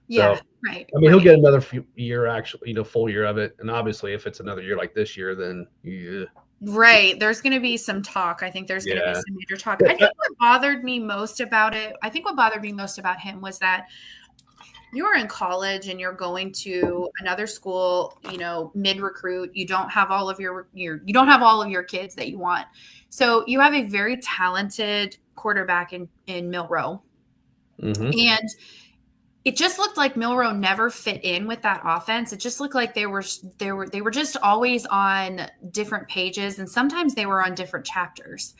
Yeah, So, right, I mean, he'll right. get another year, actually, full year of it. And obviously, if it's another year like this year, then yeah, Right. There's going to be some talk. I think there's going to be yeah, some major talk. I think what bothered me most about it, I think what bothered me most about him was that you are in college and you're going to another school, mid recruit. You don't have all of you don't have all of your kids that you want. So you have a very talented quarterback in Milrow. mm-hmm. And it just looked like Milrow never fit in with that offense. It just looked like they were just always on different pages, and sometimes they were on different chapters.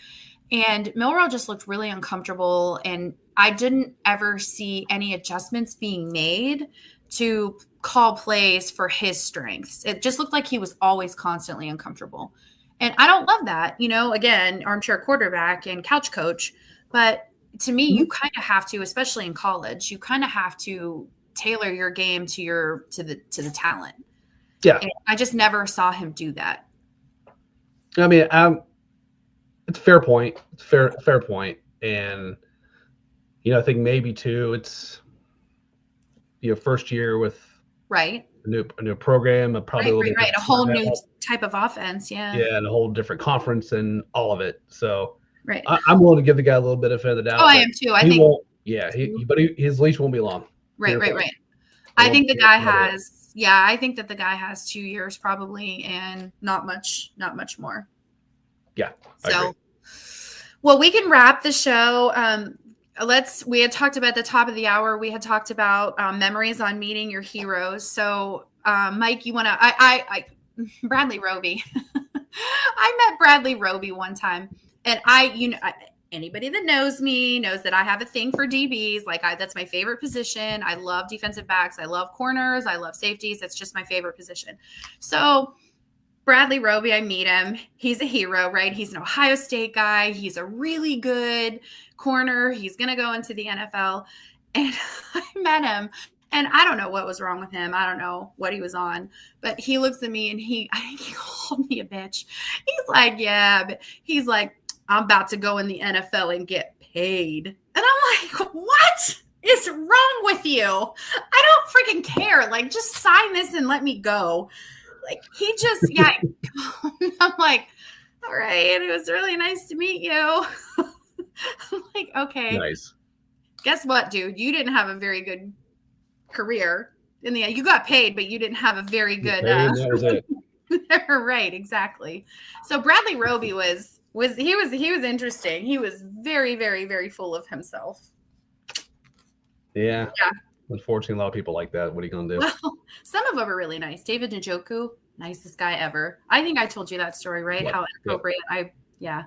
And Milrow just looked really uncomfortable, and I didn't ever see any adjustments being made to call plays for his strengths. It just looked like he was always constantly uncomfortable. And I don't love that, again, armchair quarterback and couch coach, but to me, you kind of have to, especially in college, you kind of have to tailor your game to the talent. Yeah. And I just never saw him do that. I mean, it's a fair point. It's a fair point. And, I think maybe too, it's, first year with right a new program, probably a little bit a whole new type of offense. Yeah, and a whole different conference and all of it. So right. I'm willing to give the guy a little bit of the doubt. Oh, I am too. I think won't. Yeah, his leash won't be long. Right. I think the guy has. Yeah, I think that the guy has 2 years probably, and not much more. Yeah. So, well, we can wrap the show. We had talked about at the top of the hour, we had talked about memories on meeting your heroes. So, Mike, you want to, Bradley Roby. I met Bradley Roby one time, and anybody that knows me knows that I have a thing for DBs. That's my favorite position. I love defensive backs. I love corners. I love safeties. It's just my favorite position. So Bradley Roby, I meet him. He's a hero, right? He's an Ohio State guy. He's a really good corner. He's going to go into the NFL. And I met him, and I don't know what was wrong with him. I don't know what he was on, but he looks at me and I think he called me a bitch. He's like, yeah, but he's like, I'm about to go in the NFL and get paid. And I'm like, what is wrong with you? I don't freaking care. Just sign this and let me go. He just, yeah. I'm like, all right, it was really nice to meet you. I'm like, okay. Nice. Guess what, dude? You didn't have a very good career in the end. You got paid, but you didn't have a very good. That was it. Right, exactly. So Bradley Roby was interesting. He was very, very, very full of himself. Yeah. Unfortunately, a lot of people like that. What are you going to do? Well, some of them are really nice. David Njoku, nicest guy ever. I think I told you that story, right? Yeah. How inappropriate. Yeah.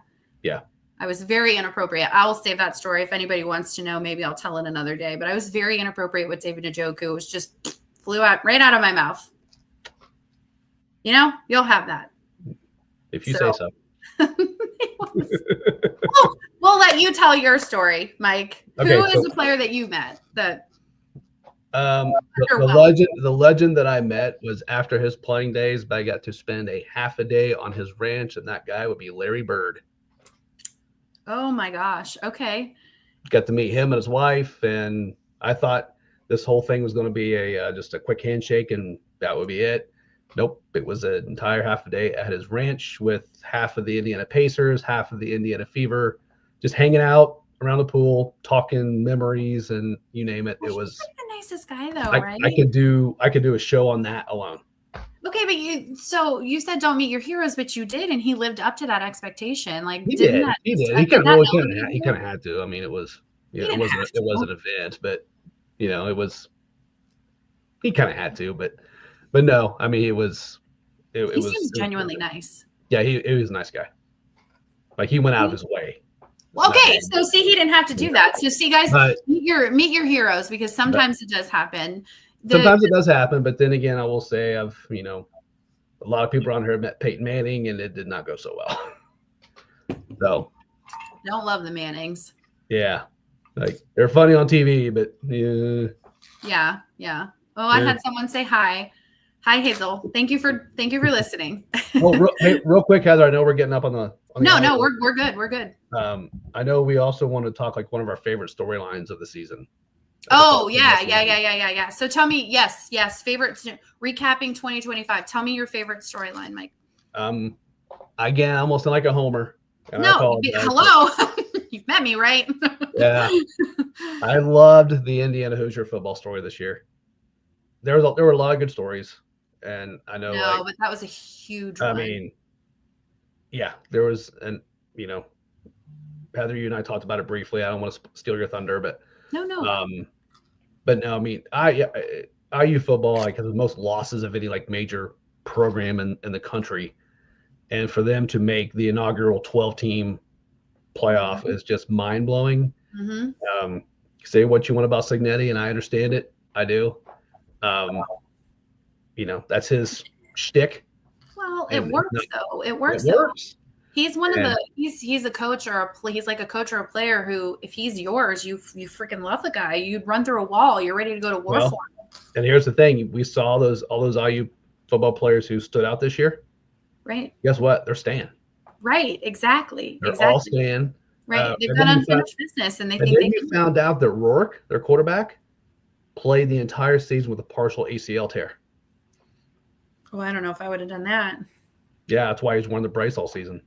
I was very inappropriate. I will save that story. If anybody wants to know, maybe I'll tell it another day. But I was very inappropriate with David Njoku. It was just flew out right out of my mouth. You'll have that. If you say so. We'll let you tell your story, Mike. Okay, Who is the player that you met? The legend that I met was after his playing days, but I got to spend a half a day on his ranch, and that guy would be Larry Bird. Oh my gosh. Okay. Got to meet him and his wife, and I thought this whole thing was going to be just a quick handshake, and that would be it. Nope. It was an entire half a day at his ranch with half of the Indiana Pacers, half of the Indiana Fever, just hanging out around the pool, talking memories, and you name it. It was the nicest guy, though, right? I could do a show on that alone. Okay, but you said don't meet your heroes, but you did, and he lived up to that expectation. He did. He kind of had to. I mean, it was it was an event, but it was. He kind of had to, but no. I mean, he seems genuinely nice. Yeah, he was a nice guy. He went out of his way. Okay, so see, he didn't have to do that. So see, guys, meet your heroes, because sometimes it does happen. Sometimes it does happen, but then again, I will say a lot of people around here met Peyton Manning, and it did not go so well. So, don't love the Mannings. Yeah, they're funny on TV, but yeah. Oh, I had someone say hi. Hi, Hazel. Thank you for listening. real quick, Heather. I know we're getting up on the. No, we're good. We're good. I know we also want to talk one of our favorite storylines of the season. Oh, yeah. So tell me, yes, favorites, recapping 2025. Tell me your favorite storyline, Mike. Again, almost like a homer. No, hello. You've met me, right? Yeah. I loved the Indiana Hoosier football story this year. There were a lot of good stories, and I know but that was a huge one. I mean, yeah, there was, and Heather, you and I talked about it briefly. I don't want to steal your thunder, but no. But no, I mean, IU football has the most losses of any major program in the country, and for them to make the inaugural 12-team playoff is just mind blowing. Mm-hmm. Say what you want about Signetti, and I understand it. I do. That's his shtick. Well, it works though. It works. He's one of the he's a coach he's like a coach or a player who, if he's yours, you freaking love the guy. You'd run through a wall. You're ready to go to war for him. And here's the thing: we saw all those IU football players who stood out this year. Right. Guess what? They're staying. Right. Exactly. They're all staying. Right. They've got unfinished business, and they think they found out that Rourke, their quarterback, played the entire season with a partial ACL tear. Well, I don't know if I would have done that. Yeah, that's why he's worn the brace all season.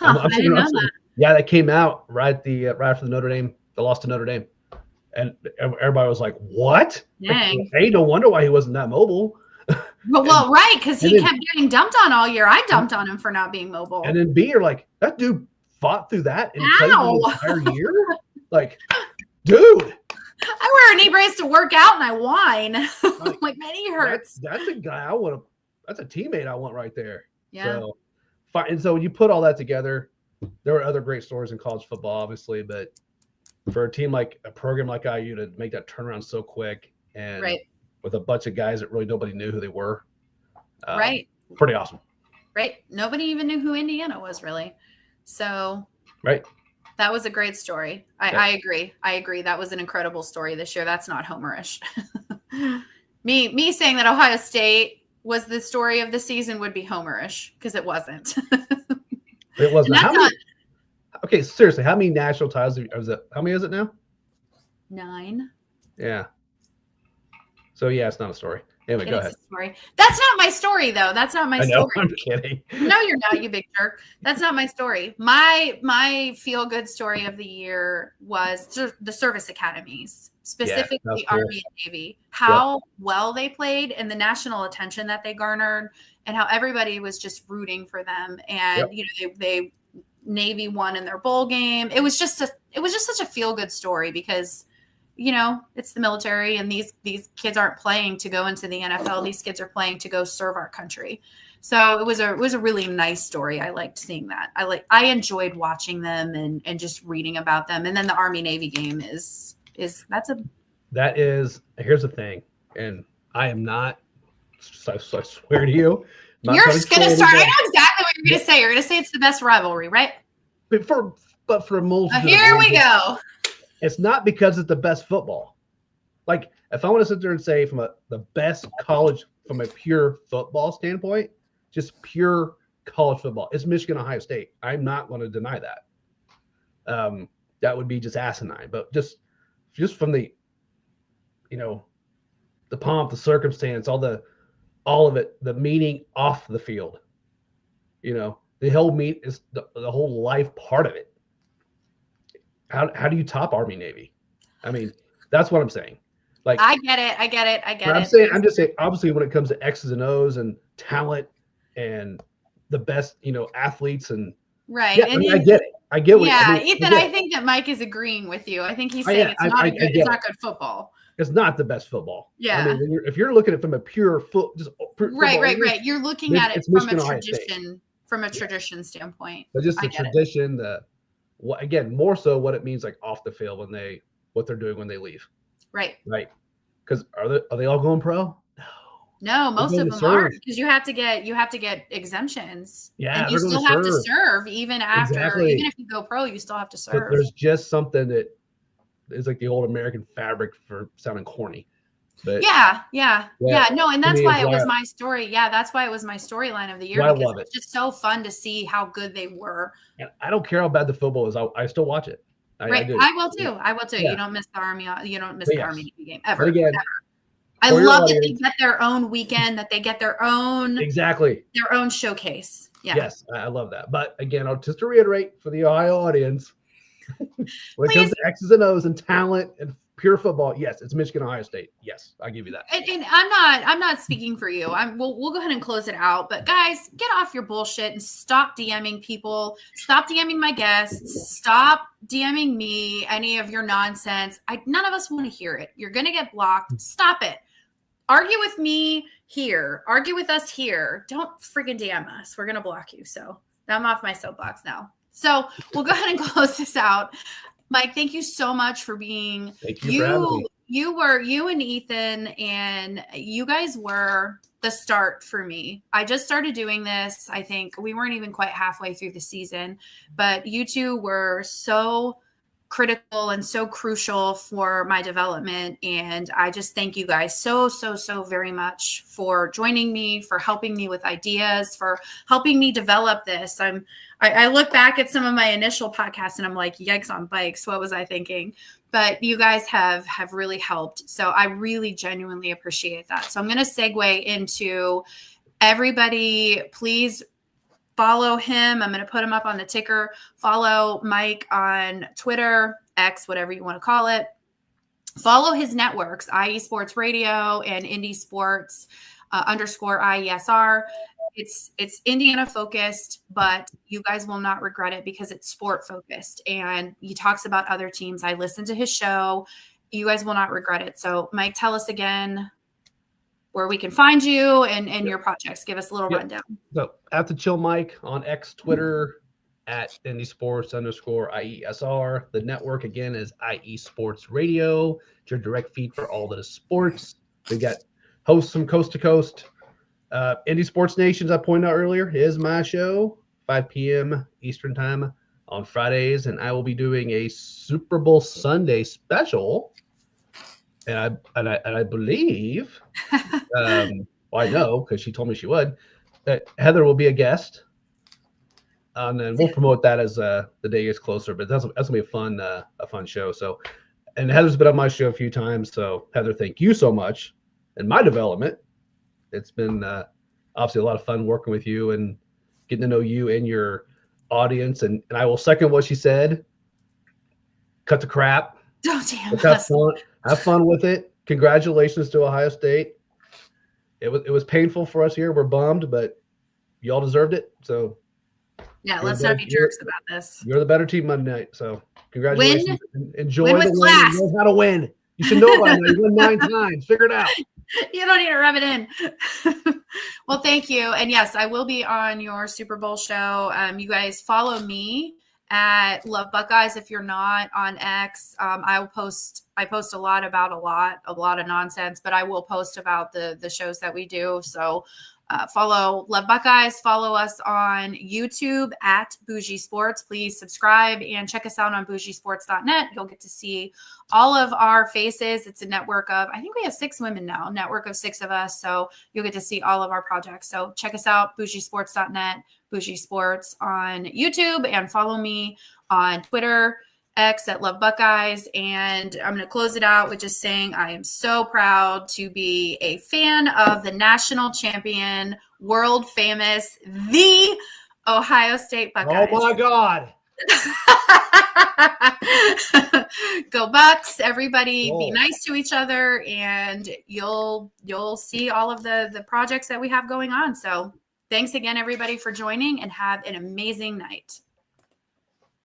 I didn't know that. Yeah, that came out right after the loss to Notre Dame, and everybody was like, "What? Dang. Hey, no wonder why he wasn't that mobile." Well, right, because he kept getting dumped on all year. I dumped on him for not being mobile. And then B, you're like, that dude fought through that and played the entire year. Like, dude. I wear a knee brace to work out and I whine. Like, my knee hurts. That's a guy that's a teammate I want right there. Yeah. So, and so when you put all that together, there were other great stories in college football, obviously, but for a program like IU to make that turnaround so quick and with a bunch of guys that really nobody knew who they were. Pretty awesome. Right. Nobody even knew who Indiana was, really. So that was a great story. I agree. That was an incredible story this year. That's not homerish. me saying that Ohio State was the story of the season would be homerish, because it wasn't. It wasn't. Okay, seriously, how many national titles how many is it now? 9. Yeah. So yeah, it's not a story. Anyway, go ahead. Story. That's not my story, though. That's not my story. I'm kidding. No, you're not, you big jerk. That's not my story. My feel-good story of the year was the service academies, specifically the Army and Navy. How well they played and the national attention that they garnered, and how everybody was just rooting for them. And they Navy won in their bowl game. It was just such a feel-good story, because it's the military, and these kids aren't playing to go into the NFL. These kids are playing to go serve our country. So it was a really nice story. I liked seeing that. I enjoyed watching them and just reading about them. And then the Army Navy game here's the thing. And I am not, I swear to you. You're just going to start. I know exactly what you're going to say. You're going to say it's the best rivalry, right? But for most here we go. It's not because it's the best football. Like, if I want to sit there and say from the best college, from a pure football standpoint, just pure college football, it's Michigan, Ohio State. I'm not going to deny that. That would be just asinine. But just from the, the pomp, the circumstance, all of it, the meaning off the field, the whole meet is the whole life part of it. How do you top Army Navy? I mean, that's what I'm saying. Like, I get it. I'm just saying, obviously, when it comes to X's and O's and talent and the best, athletes and right. Yeah, I get it. I get what. Yeah, Ethan, I think that Mike is agreeing with you. I think he's saying it's not good football. It's not the best football. Yeah. I mean, if you're looking at it from a pure right. You're looking at it from a tradition standpoint. But just the tradition, again, more so what it means off the field what they're doing when they leave. Right. Because are they all going pro? No, most of them aren't, because you have to get exemptions. Yeah, and you still have to serve even after, even if you go pro, you still have to serve. But there's just something that is like the old American fabric for sounding corny. But no, and that's why it was my story. Yeah, that's why it was my storyline of the year, because it's just so fun to see how good they were. And I don't care how bad the football is. I still watch it. Right. I do. I will too. I will too. Yeah. You don't miss the Army. You don't miss But the yes. Army game But ever. again, I for your love that they audience, get their own weekend, that they get their own exactly. showcase. Yeah. Yes, I love that. But again, just to reiterate for the Ohio audience, when it comes Please. to X's and O's and talent and pure football, yes, it's Michigan, Ohio State. Yes, I give you that. And I'm not speaking for you. We'll go ahead and close it out. But guys, get off your bullshit and stop DMing people. Stop DMing my guests. Stop DMing me any of your nonsense. None of us want to hear it. You're gonna get blocked. Stop it. Argue with me here. Argue with us here. Don't friggin' DM us. We're gonna block you. So I'm off my soapbox now. So we'll go ahead and close this out. Mike, thank you so much for being Thank you for having me. You and Ethan, and you guys were the start for me. I just started doing this. I think we weren't even quite halfway through the season, but you two were so critical and so crucial for my development. And I just thank you guys so very much for joining me, for helping me with ideas, for helping me develop this. I look back at some of my initial podcasts and I'm like, yikes on bikes. What was I thinking? But you guys have really helped. So I really genuinely appreciate that. So I'm going to segue into everybody. Please follow him. I'm going to put him up on the ticker. Follow Mike on Twitter, X, whatever you want to call it. Follow his networks, IE Sports Radio and Indie Sports _ IESR. It's Indiana focused, but you guys will not regret it because it's sport focused. And he talks about other teams. I listened to his show. You guys will not regret it. So Mike, tell us again where we can find you and your projects. Give us a little rundown. So at the Chill Mike on X, Twitter, at Indie Sports _ IESR. The network again is IE Sports Radio. It's your direct feed for all that is sports. We got hosts from coast to coast. Indie Sports Nations, I pointed out earlier, is my show, 5 p.m. Eastern time on Fridays, and I will be doing a Super Bowl Sunday special. And I believe, well, I know because she told me she would, that Heather will be a guest, and then we'll promote that as the day gets closer. But that's gonna be a fun show. So, and Heather's been on my show a few times. So Heather, thank you so much in my development. It's been obviously a lot of fun working with you and getting to know you and your audience. And I will second what she said. Cut the crap. Oh, damn. Have fun with it. Congratulations to Ohio State. It was painful for us here. We're bummed, but y'all deserved it. So yeah, let's not be jerks about this. You're the better team Monday night. So congratulations. Enjoy the win. Class. You know how to win. You should know by now. You won 9 times. Figure it out. You don't need to rub it in. Well, thank you. And yes, I will be on your Super Bowl show. You guys follow me at Love Buckeyes. If you're not on X, I post a lot about a lot of nonsense, but I will post about the shows that we do. So follow Love Buckeyes. Follow us on YouTube at Bougie Sports. Please subscribe and check us out on bougiesports.net. You'll get to see all of our faces. It's a network of, I think we have 6 women now, network of 6 of us. So you'll get to see all of our projects. So check us out, bougiesports.net, Bougie Sports on YouTube, and follow me on Twitter, X at Love Buckeyes. And I'm going to close it out with just saying I am so proud to be a fan of the national champion, world famous, the Ohio State Buckeyes. Oh my God. Go Bucks, everybody. Whoa. Be nice to each other, and you'll see all of the projects that we have going on. So thanks again, everybody, for joining, and have an amazing night.